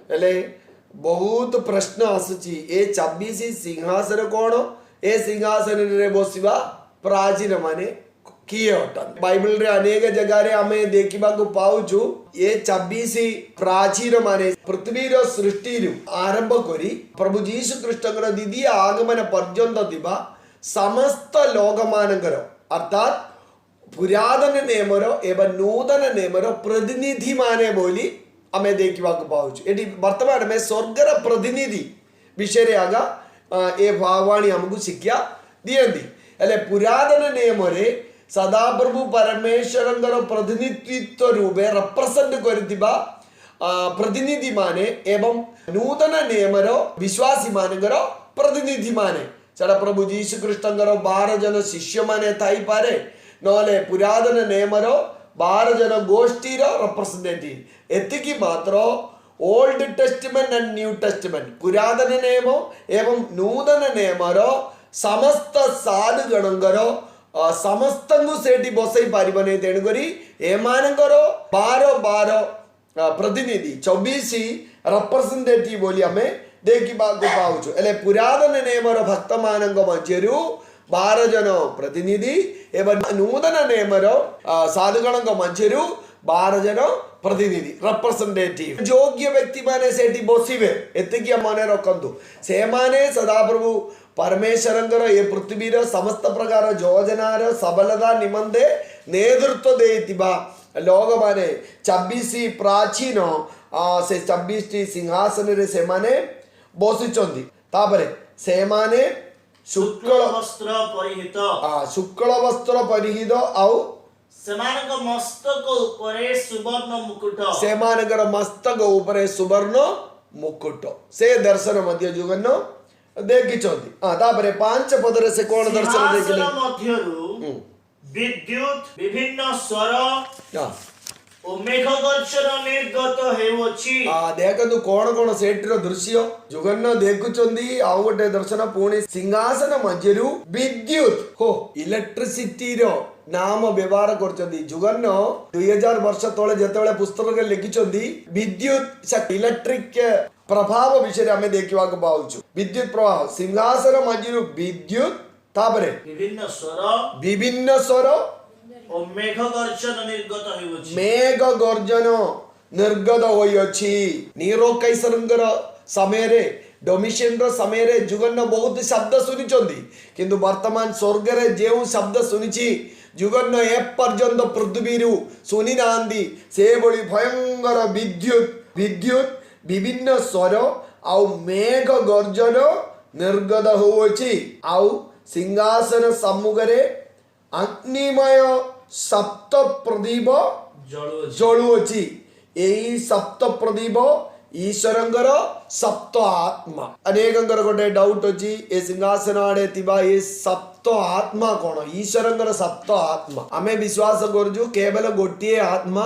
एले बहुत प्रश्न आसुची ए 26 सिंहासन कोन ए सिंहासन रे बसिबा प्राचीन माने किए हटन बाइबल रे अनेक जगह रे हमें देखिबा को पाउछु ए 26 प्राचीन माने पृथ्वी रो सृष्टि रु आरंभ करी प्रभु यीशु ख्रीष्टकर द्वितीय आगमन पर्यंत दिबा समस्त लोकमानकर अर्थात पुरातन नियमरो एवं नूतन नियमरो प्रतिनिधि माने बोली हमें देखिबा को पाउछु एटी वर्तमान में स्वर्गर प्रतिनिधि विषय रे आगा ए भावाणी हमकु शिक्षा दियंदी एले पुरातन नियम रे सदाप्रभु परमेश्वरंकर प्रतिनिधित्व रूपे रिप्रेजेंट करथिबा प्रतिनिधि माने एवं नूतन नियमरो विश्वासी मानकर प्रतिनिधि माने सेटा प्रभु यीशु ख्रीष्टंकर 12 जन शिष्य माने थाई पारे नले पुरातन नियमरो 12 जन गोष्ठी रो रिप्रेजेंटेटिव एतिकी मात्र old testament and new testament पुरातन नियम एवं नूतन नियमरो समस्त साधु गणंकर समस्तंगु सेठी बसई पारिबने तेणु करी एमानकर 12 प्रतिनिधि 24 रिप्रेजेंटेटिव बोली हमें देखिबा को पाउछु एले पुरातन नियमर भक्त मानक मध्यरु 12 जन प्रतिनिधि एवं नूतन नियमर साधुगणक मध्यरु 12 जन प्रतिनिधि रिप्रेजेंटेटिव योग्य व्यक्ति माने सेठी बसिबे एतिकी माने रखंतु से माने सदाप्रभु परमेश्वरंकर ए पृथ्वीर समस्त प्रकार योजनार सबलता निमंते नेतृत्व देइतिबा लोग माने 26 प्राचीन से 26 सिंहासन रे से माने बसिचंदी तापरे से माने शुक्ल वस्त्र परिहित शुक्ल वस्त्र परिहित आउ सेमानक मस्तक उपरे सुवर्ण मुकुट सेमानकर मस्तक उपरे सुवर्ण मुकुट से दर्शन मध्य जुगन्न देखिचंदी तापरे 5 पदरे से कोन दर्शन देखिले मध्यरु विद्युत विभिन्न स्वर ओ मेघ गर्जन निर्गत हेउछि देखंतु कोन सेठर दृश्य जुगन्न देखुचंदी आउ गोटे दर्शन पुणी सिंहासन मध्यरु विद्युत हो इलेक्ट्रिसिटी रो नाम व्यवहार करचंदी जुगन्न 2000 वर्ष तळे जेतेबेले पुस्तक लिखिचंदी विद्युत इलेक्ट्रिक प्रभाव विषय आमे देखिवा को पाउछु विद्युत प्रभाव सिंहासन मध्यरु विद्युत तापरे विभिन्न स्वर ओ मेघ गर्जन निर्गत हेउछि मेघ गर्जन निर्गत होइछि नीरो कैसरंगर समय रे डोमिशियन रो समय रे जुगन्न बहुत शब्द सुनिचंदी किंतु वर्तमान स्वर्ग रे जेउ शब्द सुनिछि जुगन्न ए पर्यंत पृथ्वी रु सुनि नांदी से बळी भयंकर विद्युत विभिन्न स्वर आउ मेघ गर्जन निर्गत होउछि आउ सिंहासन सम्मुखरे अग्निमय सप्त प्रदीप जळुअछि एई सप्त प्रदीप ईश्वरंगर सप्त आत्मा अनेकंकर गोटे डाउट अछि ए सिंहासन आडे तिबा ए सप्त आत्मा कोन ईश्वरंगर सप्त आत्मा आमे विश्वास करजु केवल गोटिए आत्मा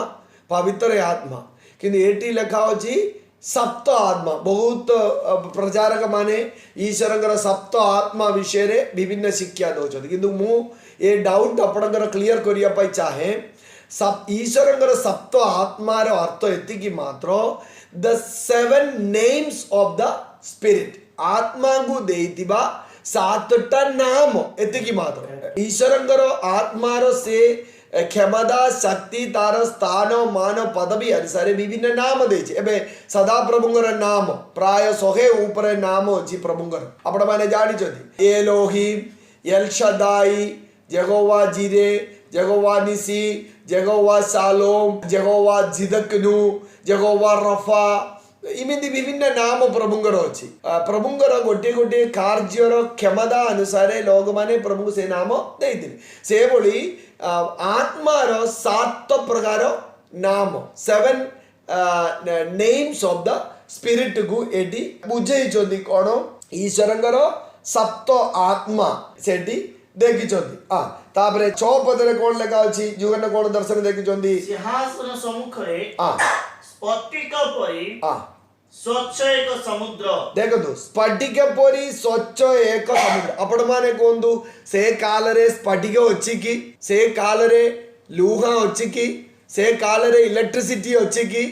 पवित्र आत्मा किंतु एटी लिखा अछि सप्त आत्मा बहुत प्रचारक माने ईश्वरंगर सप्त आत्मा विषय रे विभिन्न शिक्षा दउछथि किंतु मु ए डाउट आपणकर क्लियर करिया पई चाहे सब ईश्वरंगर सप्त आत्मा रो अर्थ एति कि मात्र the 7 names of the spirit आत्मा को देइतिबा 7टा नाम एति कि मात्र ईश्वरंगर आत्मा रो से क्षमता शक्ति तार स्थान मान पदवी अनुसार विभिन्न नाम देछि एबे सदा प्रभुंगर नाम प्राय 100 ऊपर नाम अछि प्रभुंगर आपण माने जानि छथि एलोहिम एल शदाई यहोवा जिरे यहोवा निसी यहोवा शालोम यहोवा जिदकनु यहोवा रफा इमिति विभिन्न नाम प्रभुंगर अछि प्रभुंगर गोटे गोटे कार्यर क्षमता अनुसार लोग माने प्रभु से नाम देइथिले से बोली आत्मार 7 प्रकार नाम 7 नेम्स ऑफ द स्पिरिट को एटी बुझेइ चोदी कोन ईश्वरंगर सप्त आत्मा सेटी देखि चोदी तापरे 6 पदरे कोन लेखा अछि जुगन कोन दर्शन देखि चोदी सिंहासन सम्मुख रे स्फटिक परि स्वच्छ एक समुद्र देखो स्फटिक परी स्वच्छ एक समुद्र आपण माने कोंदु से काल रे स्फटिक अछि कि से काल रे लुहा अछि कि से काल रे इलेक्ट्रिसिटी अछि कि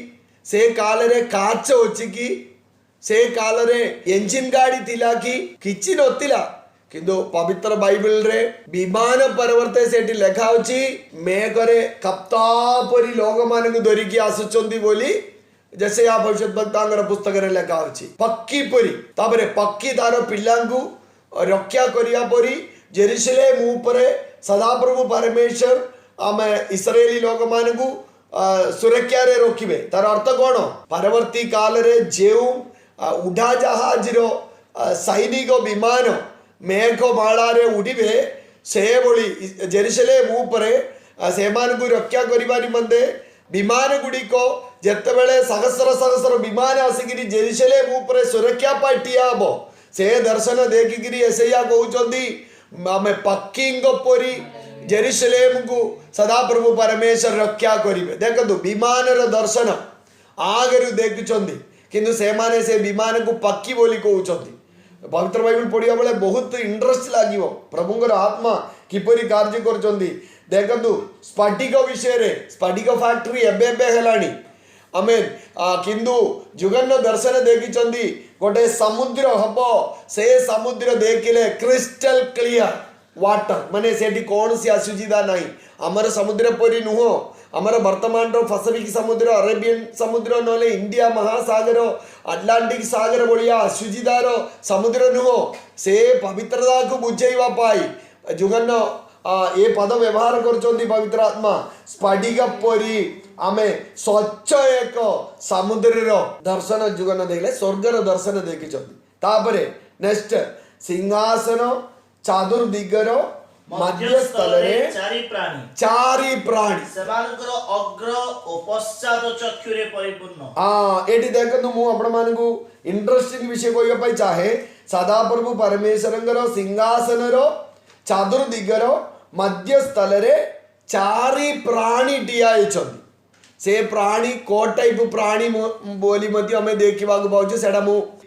से काल रे काच अछि कि से काल रे इंजिन गाड़ी थिला कि किछि नथिला किंतु पवित्र बाइबल रे विमान परवर्ते सेठी लेखा अछि मेघरे कप्ता परी लोग माने को धरि कि आसुचंदी बोली जैसे या भविष्यवक्तांगर पुस्तक रे लेखा अछि पक्की परी ताबरे पक्की तार पिल्लांगु रक्षा करिया परी जेरुसलेम ऊपर सदा प्रभु परमेश्वर आमे इस्राएली लोक मानकु सुरक्षा रे रोकिबे तार अर्थ कोन परवर्ती काल रे जेउ उडा जहाज रो सैनिक विमान मेघ माला रे उडिबे से बोली जेरुसलेम ऊपर से मानकु रक्षा करिबा निमंते विमान गुडी को जेतेबेले सहस्र सहस्र विमान आसिकिरी जेरुसलेम ऊपर सुरक्षा पाटिया हबो से दर्शन देखिकिरी एसैया कहउचंदी आमे पक्कींग परी जेरुसलेम को सदा प्रभु परमेश्वर रक्षा करिवे देखतो विमान रो दर्शन आगरु देखुचंदी किंतु से माने से विमान को पक्की बोली कहउचंदी पवित्र बाइबल पढ़िया बेले बहुत इंटरेस्ट लागिवो प्रभुंगर आत्मा किपरि कार्य करचंदी देखନ୍ତୁ स्फटिक विषय रे स्फटिक फैक्ट्री एबे हेलानी आमेन किंतु जुगन्न दर्शन देखिचंदी गोटे समुद्र हबो से समुद्र देखिले क्रिस्टल क्लियर वाटर माने सेठी कोन सी असुचिता नाही हमर समुद्र परी नुहो हमर वर्तमान रो पैसिफिक समुद्र अरेबियन समुद्र नले इंडिया महासागर अटलांटिक सागर बोलिया असुचिता रो समुद्र नुहो से पवित्रता को बुझेइवा पाई जुगन्न ए पद व्यवहार कर पवित्र आत्मा स्फटिक परी आमे स्वच्छ एक समुद्र दर्शन जुगन देखले स्वर्गर दर्शन देखी तापरे नेक्स्ट सिंहासन चतुर्दिगर मध्यस्थल चारि प्राणी सेमानकर अग्र और पश्चात चक्षुरे परिपूर्ण। एटी देखंतु मु आपण मानकु इंटरेस्टिंग विषय कोइबा पई चाहे सदाप्रभु परमेश्वरंकर सिंहासन चतुर्दिगर मध्यस्थल रे चारि प्राणी ठियाइछन्ति से प्राणी को टाइप प्राणी बोली मध्य हमें देखा पाऊँ से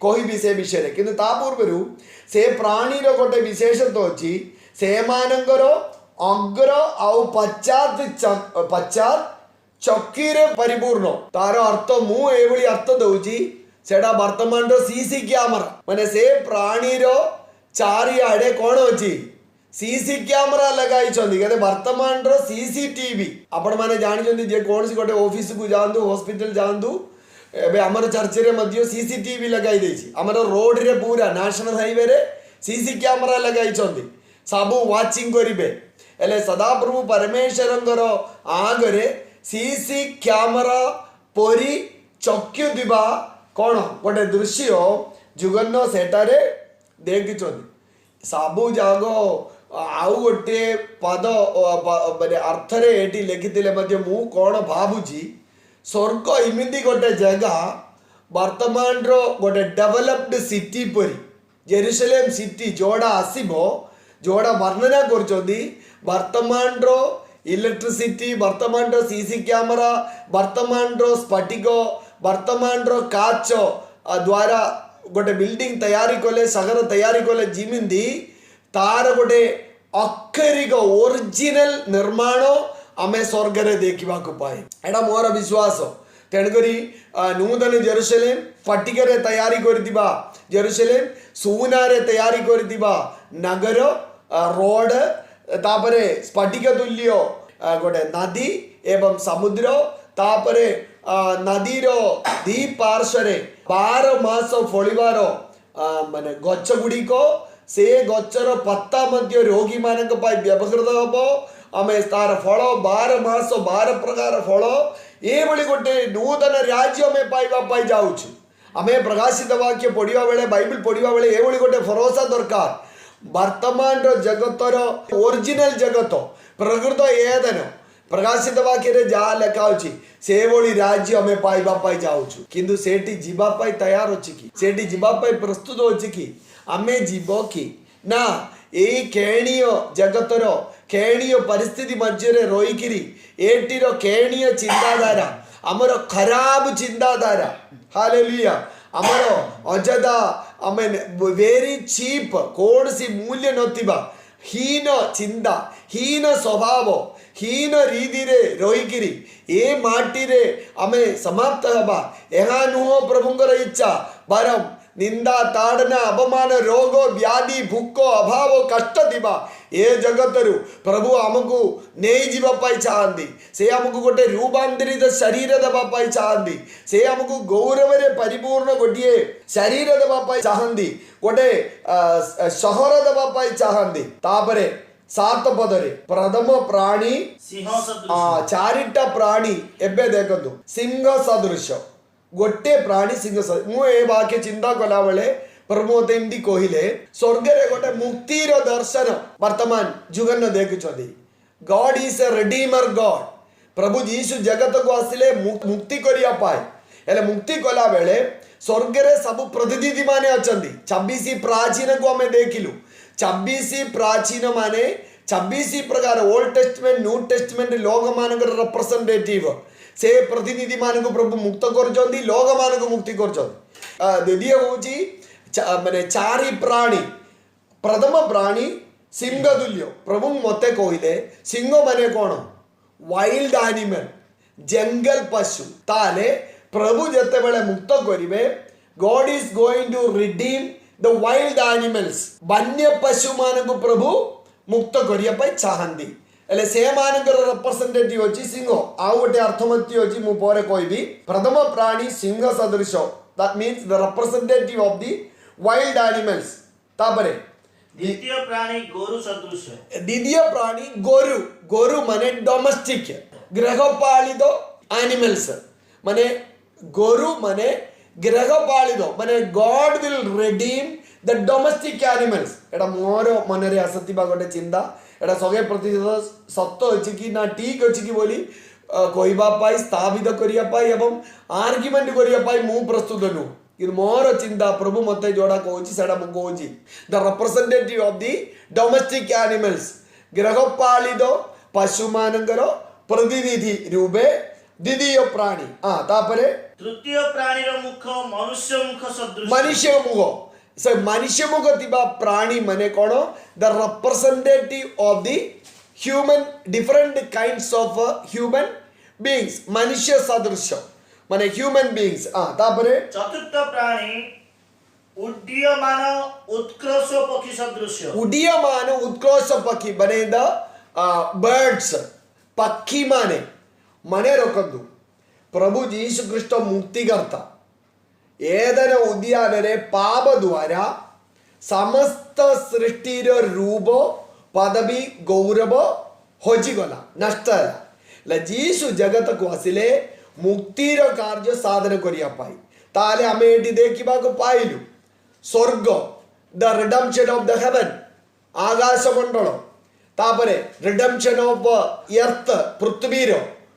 कहि से विषय रे किंतु ता पूर्व से प्राणी रो गोटे विशेषत्व अच्छी से मानकर अग्र आउ पश्चात चक्की रे परिपूर्ण तार अर्थ मु एभली अर्थ दउची सेटा वर्तमान रो सीसी कैमरा माने से प्राणी रो चारिआडे कोन अछि सीसी कैमरा लगाई कहते वर्तमान रो सीसीटीवी आपण माने जानि जे कौन सी गोटे ऑफिस को जांदु हॉस्पिटल जांदु एबे हमर चर्च रे मध्य सीसीटीवी लगाई देछि हमर रोड रे पूरा नेशनल हाईवे रे सीसी कैमरा लगाई सबु वाचिंग करिवे एले सदाप्रभु परमेश्वरंकर आगरे सीसी कैमरा परी चक्यु दिबा कोन गोटे दृश्य जुगन्न सेटारे देखिछन्ति सबु जागो आउ गोटे पद अर्थ रे एटी लिखिथिले मध्य मु कोन भाबुची स्वर्ग इमिति गोटे जगह वर्तमान रो गोटे डेवलप्ड सिटी परी जेरुसलेम सिटी जोड़ा आसीबो जोड़ा वर्णना करछोदी वर्तमान रो इलेक्ट्रिसिटी वर्तमान रो सीसी कैमरा वर्तमान रो स्फटिक वर्तमान रो काच द्वारा गोटे बिल्डिंग तैयारी कले शहर तैयारी कले जिमिंदी तार गोटे अक्षरिक ओरिजिनल निर्माण आमे स्वर्ग रे देखा पाए एटा मोर विश्वास तेणुकरी नूतन जेरुसलेम स्फटिक रे तैयारी करथिबा जेरुसलेम सुना रे तैयारी करथिबा नगर रोड तापरे स्फटिक तुल्य गोटे नदी एवं समुद्र तापरे नदी रो दी पार्श्व 12 मास फलिबार माने गछ गुड़िक से गचर पत्ता मध्य रोगी मानक व्यवहृत हम आम तार फल 12 मास 12 प्रकार फल ये गोटे नूतन राज्य आम पाइबा जाऊँ आम प्रकाशित वाक्य पढ़ा बेले बाइबल पढ़ा बेले ये गोटे भरोसा दरकार वर्तमान जगतर ओरिजिनल जगत प्रकृत एदन प्रकाशित वाक्य रे जहाँ लेखा अच्छी से भली राज्य आम पाइबा जाऊँ किंतु सेठी जीवापाई तैयार अच्छी कि सेठी जीवापाई प्रस्तुत अच्छी कि आमे जीव कि ना यही केणीय जगतर केणीय परिस्थिति मध्य रहीकि एटीर केणीय चिंताधारा आमर खराब चिंताधारा हालेलुया आमर अजदा आमे वेरी चीप कौन सी मूल्य नथिबा हीन चिंता हीन स्वभाव हीन रीति रे रहीकि ए माटी रे आमे समाप्त हबा एहा नुह प्रभुंकर इच्छा बरम निंदा ताड़ना अपमान रोग व्याधि भूक अभाव कष्ट दिबा ए जगतरु प्रभु आमको नहीं जीवा पाई चाहती से आमको गोटे रूपांतरित शरीर देवा पाई चाहती से आमको गौरव रे परिपूर्ण गोटे शरीर देवा पाई चाहती गोटे शहर देवा पाई चाहती तापरे 7 पदरे प्रथम प्राणी चारिटा प्राणी एबे देखंतु सिंह सदृश गोटे प्राणी सिंह मुझे वाक्य चिंता कला बेले प्रभु मत एमती कहले स्वर्ग रे गोटे मुक्तिर दर्शन वर्तमान जुगन देखुछथि God is a redeemer God प्रभु यीशु जगत को आसिले मुक्ति करिया पाए हेले मुक्ति कला बेले स्वर्ग रे सब प्रतिनिधि माने अछंती 26 प्राचीन को हमें देखिलु 26 प्राचीन माने 26 प्रकार ओल्ड टेस्टमेंट न्यू टेस्टमेंट लोक मानकर रिप्रेजेंटेटिव से प्रतिनिधि मान को प्रभु मुक्त कर लोक मान को मुक्ति कर द्वितीय हूँ माने चारि प्राणी प्रथम प्राणी सिंह तुल्य प्रभु मते कहले सिंह माने कौन वाइल्ड एनिमल जंगल पशु ताले प्रभु जते बेले मुक्त करिवे God is going to redeem the wild animals वन्य पशु मान को प्रभु मुक्त करिया पाई चाहंदी एले से मानकर रिप्रेजेंटेटिव अछि सिंह आ गोटे अर्थमती अछि मु परे कहबी प्रथम प्राणी सिंह सदृश that means the representative of the wild animals तापरे द्वितीय प्राणी गोरु सदृश द्वितीय प्राणी गोरु गोरु माने डोमेस्टिक गृहपालित एनिमल्स माने गोरु माने गृहपालित माने God will redeem the domestic animals एटा मोर मनरे आसतिबा गोटे चिंता एटा 100% सत्य अछि कि ना ठीक अछि कि बोली कहबा पाई स्थापित करिया पाई एवं आर्गुमेंट करिया पाई मु प्रस्तुत नु कि मोर चिंता प्रभु मते जोड़ा कहूची सेटा मु कहूची the representative of the domestic animals गृहपालित पशु मानकर प्रतिनिधि रूपे द्वितीय प्राणी तापरे तृतीय प्राणी रो मुख मनुष्य मुख सदृश मनुष्य मुख से मनुष्य मुख तिबा प्राणी माने कोन the representative of the human different kinds of human beings मनुष्य सदृश माने ह्यूमन बीइंग्स तापरे चतुर्थ प्राणी उड्डीयमान उत्कृष्ट पक्षी सदृश उड्डीयमान उत्कृष्ट पक्षी बने द बर्ड्स पक्षी माने मने रखंदु प्रभु यीशु ख्रीष्ट मुक्तिकर्ता ഏതന ഉദ്യാനരെ പാപ ദ്വാര സമസ്ത സൃഷ്ടിର ରୂପ ପଦବୀ ଗୌରବ ହଜିଗଲା ନଷ୍ଟ ହେଲା ହେଲେ ଯୀଶୁ ଜଗତକୁ ଆସିଲେ ମୁକ୍ତିର କାର୍ଯ୍ୟ ସାଧନ କରିବା ପାଇଁ ତାହେଲେ ଆମେ ଏଠି ଦେଖିବାକୁ ପାଇଲୁ ସ୍ୱର୍ଗ ଦ ରିଡମ୍ପସନ୍ ଅଫ୍ ଦ ହେଭେନ୍ ଆକାଶ ମଣ୍ଡଳ ତାପରେ ରିଡମ୍ପସନ୍ ଅଫ୍ ଏର୍ଥ ପୃଥିବୀର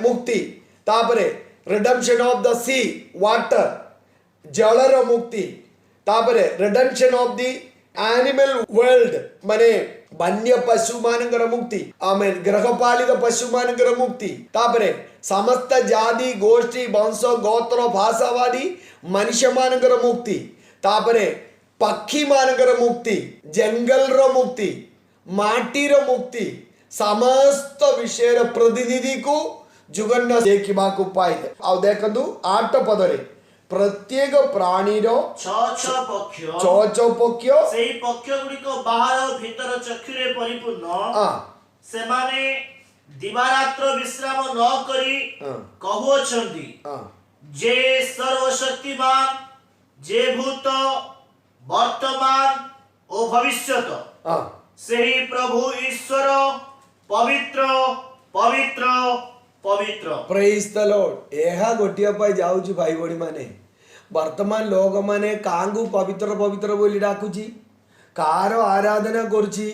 ମୁକ୍ତି ତାପରେ ରିଡମ୍ପସନ୍ ଅଫ୍ ଦ ସି ୱାଟର जलर मुक्ति तापरे redemption of the animal world माने वन्य पशु मानकर मुक्ति आमेन गृहपालित पशु मानकर मुक्ति तापरे समस्त जाति गोष्ठी वंश गोत्र भाषावादी मनुष्य मानकर मुक्ति तापरे पक्षी मानकर मुक्ति जंगल रो मुक्ति माटी रो मुक्ति समस्त विषय प्रतिनिधि को जुगन्न देखिबा को पाइले आ देखंतु 8 पदरे प्रत्येक प्राणीर पक्ष सेही पक्ष गुड़िक बाहर भीतर चक्षुरे परिपूर्ण सेमाने दिवारात्र विश्राम न करी कहुअछंती जे सर्वशक्तिमान जे भूत वर्तमान ओ भविष्यत सेही प्रभु ईश्वर पवित्र पवित्र पवित्र प्रेज द लॉर्ड एहा गोटिया पाई जाउची भाई बड़ी माने वर्तमान लोक माने कांगु पवित्र पवित्र बोली डाकुची कार आराधना करची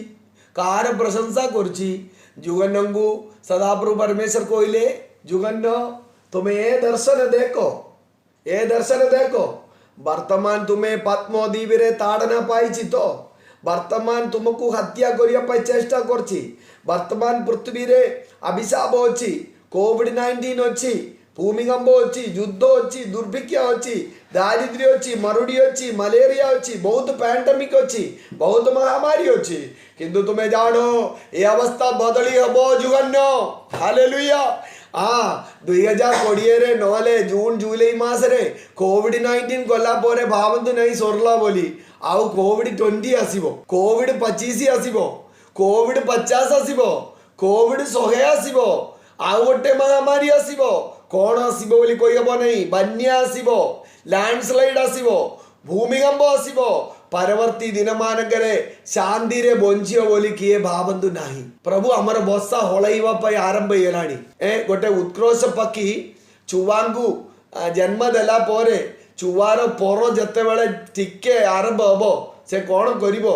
कार प्रशंसा करची जुगन्नंगु सदाप्रभु परमेश्वर कोइले जुगन्न तुम्हें ए दर्शन देखो वर्तमान तुम्हें पद्मद्वीप रे ताड़ना पाइची तो वर्तमान तुमको हत्या करिया पाई चेष्टा करची वर्तमान पृथ्वी रे अभिशाप अछि कोविड-19 अच्छी भूमिकंप अच्छी युद्ध अच्छी दुर्भिक्ष अच्छी दारिद्र्य अच्छी मरुड़ी अच्छी मलेरिया अच्छी बहुत पैंडेमिक अच्छी बहुत महामारी अच्छी किंतु तुम्हें जानो ये अवस्था बदली हबो जुगन्न हालेलुया 2020 रे नले जून जुलाई मास रे कोविड-19 गला परे भावंतु नहीं सरला बोली आउ कोविड-20 आसीबो कोविड-25 आसीबो कोविड-50 आसीबो कोविड-100 आसीबो आउ गोटे महामारी आसीबो कौन आसीबो बोली कोई हबो नहीं बन्या आसीबो लैंडस्लाइड आसीबो भूमिकंप आसीबो परवर्ती दिन मानकरे शांति रे बंचियो बोली किए भावंतु नाही प्रभु हमर बस्सा होळैवा पई आरंभ हेलाणी गोटे उत्कृष्ट पक्षी चुवांगु जन्म देला परे चुवार पर जते बेले टिके आरंभ हबो से कौन करिवो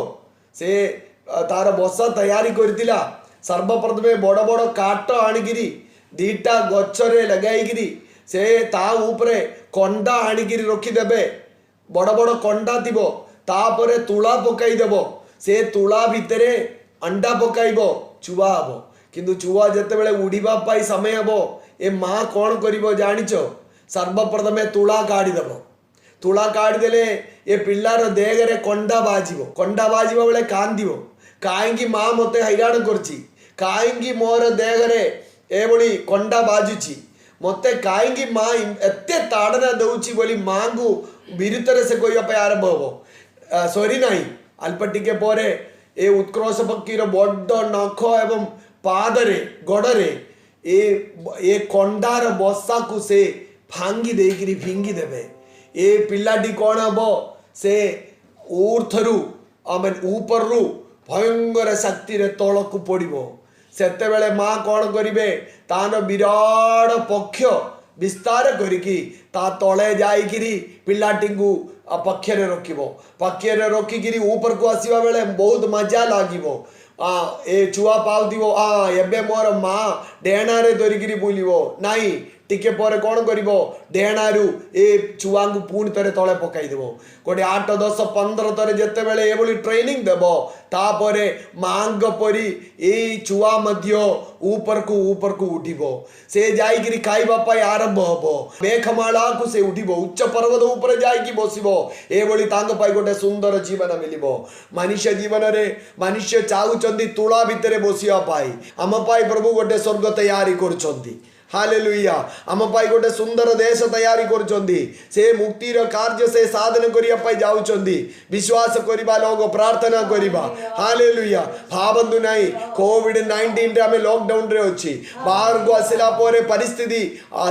से तार बस्सा तैयारी करतिला सर्वप्रथमे बड़ बड़ काट आनिगिरी दीटा गच्छरे लगाइगिरी से ता ऊपरे कंडा आनिगिरी रखिदेबे बड़ बड़ कंडा थिबो तापरे तुला पकाई देबो से तुला भितरे अंडा पकाइबो चुवा हबो किंतु चुवा जते बेले उड़ीबा पाई समय हबो ए मां कोन करिवो जानिचो सर्वप्रथमे तुला काढी देबो तुला काढी देले ए पिल्लार देहरे कंडा बाजिबो बेले कांदिबो काहेकि मां मते हैरान करची काहेकि मोर देहरे एभली कंडा बाजुची मते काहेकि मां एते ताड़ना दउची बोली मांगु विरुद्धरे से कोइबा पे आरंभ हबो सॉरी नाही अल्प टिके परे ए उत्कृष्ट पक्षीर बड्ड नख एवं पादरे गड़रे ए कंडार बस्सा को से भांगी देकिरी फिंगी देबे ए पिल्लाटी कोन हबो से ऊर्थरु आमेन ऊपररु भयंकर शक्ति रे तलकू पड़िबो। सेतेबेले माँ कौन करिवे तार विराट पक्ष विस्तार करिकी ता तले जाइकिरी पिलाटिंगु पक्षरे रखिबो। पक्षरे रखिकिरी ऊपर को आसीबा बेले बहुत मजा लागिबो। ए छुआ पाउ दिवो एबे मोर माँ डेणारे धरिकिरी बुलिबो नाई टिके पर कौन करिबो डेणारू ए छुआंगु पुणी तरे तले पकाई देबो। गोटे 8 10 15 तरे जेते बेले एभली ट्रेनिंग देबो तापरे मांग परी ए छुआ मध्य ऊपर को उठिबो। से जाइकिरी खाइबा पाई आरंभ हबो। मेघमाला को से उठिबो उच्च पर्वत ऊपर जाइकी बसिबो। एभली तांग पाई गोटे सुंदर जीवन मिलिबो। मनुष्य जीवन रे मनुष्य चाहुचंदी तुला भितरे बसिया पाई आम पाई प्रभु गोटे स्वर्ग तैयारी करुचंदी। हालेलुया आम पाई गोटे सुंदर देश तैयारी करुचंदी। से मुक्तिर कार्य से साधन करिया पाई जाउचंदी। विश्वास करिबा लोग प्रार्थना करिबा। हालेलुया भावंतु नाही कोविड-19 रे आमे लॉकडाउन रे अछि बाहर को आसिला परे परिस्थिति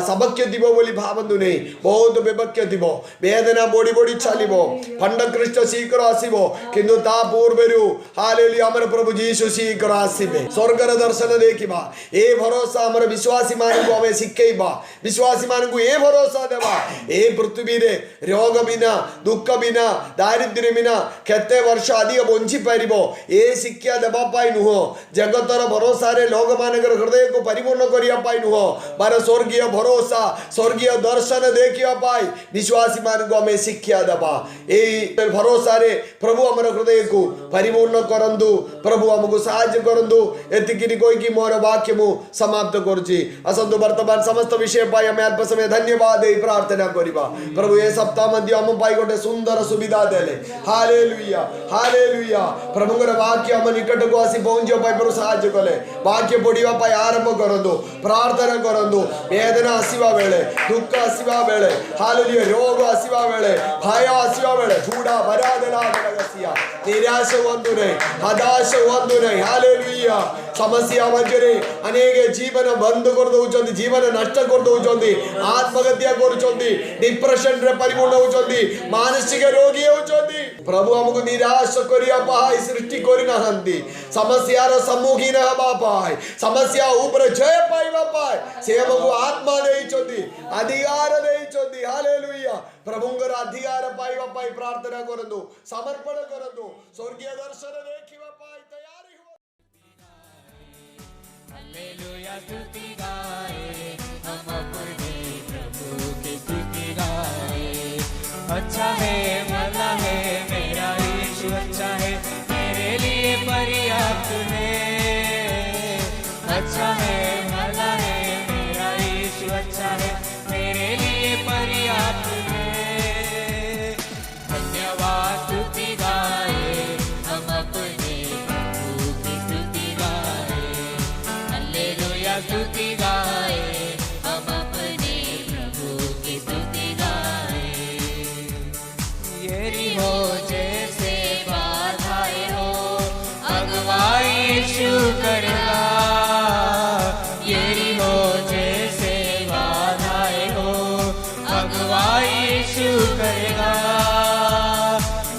सबक्य दिबो बोली भावंतु नाही बहुत विपक्य दिबो। वेदना बोडी बोडी चलिबो। फंड ख्रीष्ट शीघ्र आसीबो किंतु ता पूर्वरु हालेलुया हमर प्रभु यीशु शीघ्र आसीबे। स्वर्गर दर्शन देखिबा ए भरोसा हमर विश्वासी मान हमें शिखेबा। विश्वासी मान को ये भरोसा देवा ए पृथ्वी रे रोग बिना दुख बिना दारिद्र्य बिना केते वर्ष अधिक बंची पारिबो ए शिक्षा देबा पाई नुह जगतर भरोसा रे लोग मानकर हृदय को परिपूर्ण करिया पाई नुह बार स्वर्गीय भरोसा स्वर्गीय दर्शन देखिया पाई विश्वासी मान को हमें शिक्षा देबा। ए भरोसा रे प्रभु हमर हृदय को परिपूर्ण करंदु। प्रभु हमको सहायता करंदु। एतिकिनी कोई की मोर वाक्य मु समाप्त करछि। असंतु वर्तमान समस्त विषय पाई हमें अल्प समय धन्यवाद दे प्रार्थना करिबा। प्रभु ए सप्ताह मध्य हम पाई गोटे सुंदर सुविधा देले। हालेलुया हालेलुया प्रभुଙ୍କର वाक्य हम निकट को आसी पहुंचो पाई प्रभु सहायता कले। वाक्य पढ़िबा पाई आरंभ करंदो प्रार्थना करंदो। वेदना आसीबा बेले दुख आसीबा बेले हालेलुया रोग आसीबा बेले भय आसीबा बेले फूडा भरा देला गसिया निराश हुअंतु नहीं हताश हुअंतु नहीं। हालेलुया समस्या मध्यरे अनेक जीवन बंद कर दउचंदी जीवन नष्ट कर दउचंदी आत्महत्या करूचंदी डिप्रेशन रे परिपूर्ण होचंदी मानसिक रोगी होचंदी। प्रभु हमको निराश करिया पाई सृष्टि करि नहंती समस्या रो सम्मुखीन हबा पाई समस्या ऊपर जय पाइबा पाई से हमको आत्मा देइचंदी अधिकार देइचंदी। हालेलुया प्रभुंगर अधिकार पाइबा पाई प्रार्थना करंदो समर्पण करंदो स्वर्गीय दर्शन देखिबा पाई तैयारी हो। हालेलुया स्तुति गाए हम अपने प्रभु की स्तुति गाए। अच्छा है भला है मेरा यीशु अच्छा है मेरे लिए पर्याप्त है। अच्छा है भला है मेरा यीशु अच्छा है मेरे लिए पर्याप्त है। धन्यवाद स्तुति गाए हम अपने प्रभु की स्तुति गाए। हालेलुया स्तुति गाए हम अपने प्रभु की स्तुति गाए। यरीहो जैसे बाधाएं हो अगुवाई यीशु करेगा। यरीहो जैसे बाधाएं हो अगुवाई यीशु करेगा।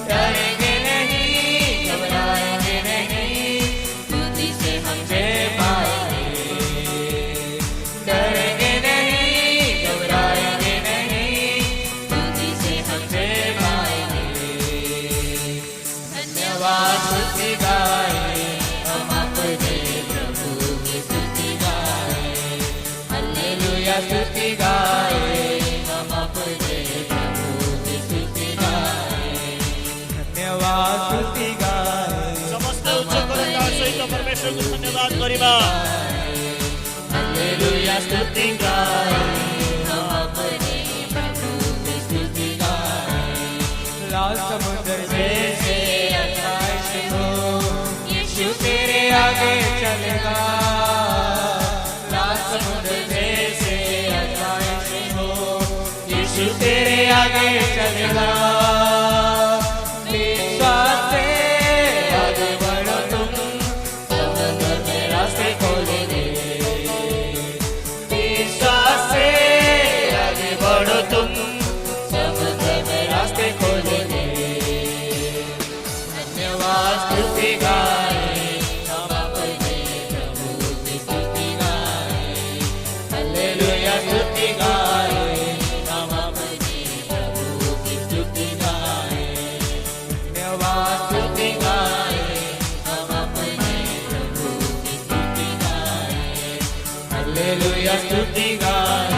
डरेंगे नहीं घबराएंगे नहीं स्तुति से हम जय पाएंगे। डरेंगे नहीं घबराएंगे नहीं स्तुति से हम जय पाएंगे। धन्यवाद स्तुति गाए हम अपने प्रभु की स्तुति गाए। हालेलुया स्तुति गाए हम अपने प्रभु की स्तुति गाए। धन्यवाद स्तुति गाए समस्त उच्च करता सहित परमेश्वर को धन्यवाद करिबा। हालेलुया स्तुति गाए हम अपने प्रभु की स्तुति गाए। लाल समुद्र जैसे आकाश हो यीशु तेरे आगे चलेगा। लाल समुद्र जैसे आकाश हो यीशु तेरे आगे चलेगा। विश्वास से आगे बढ़ो तुम समुद्र में रास्ते खोलेंगे। विश्वास से आगे बढ़ो तुम समुद्र में रास्ते खोलेंगे। धन्यवाद स्तुति गाए हालेलुया स्तुति गाए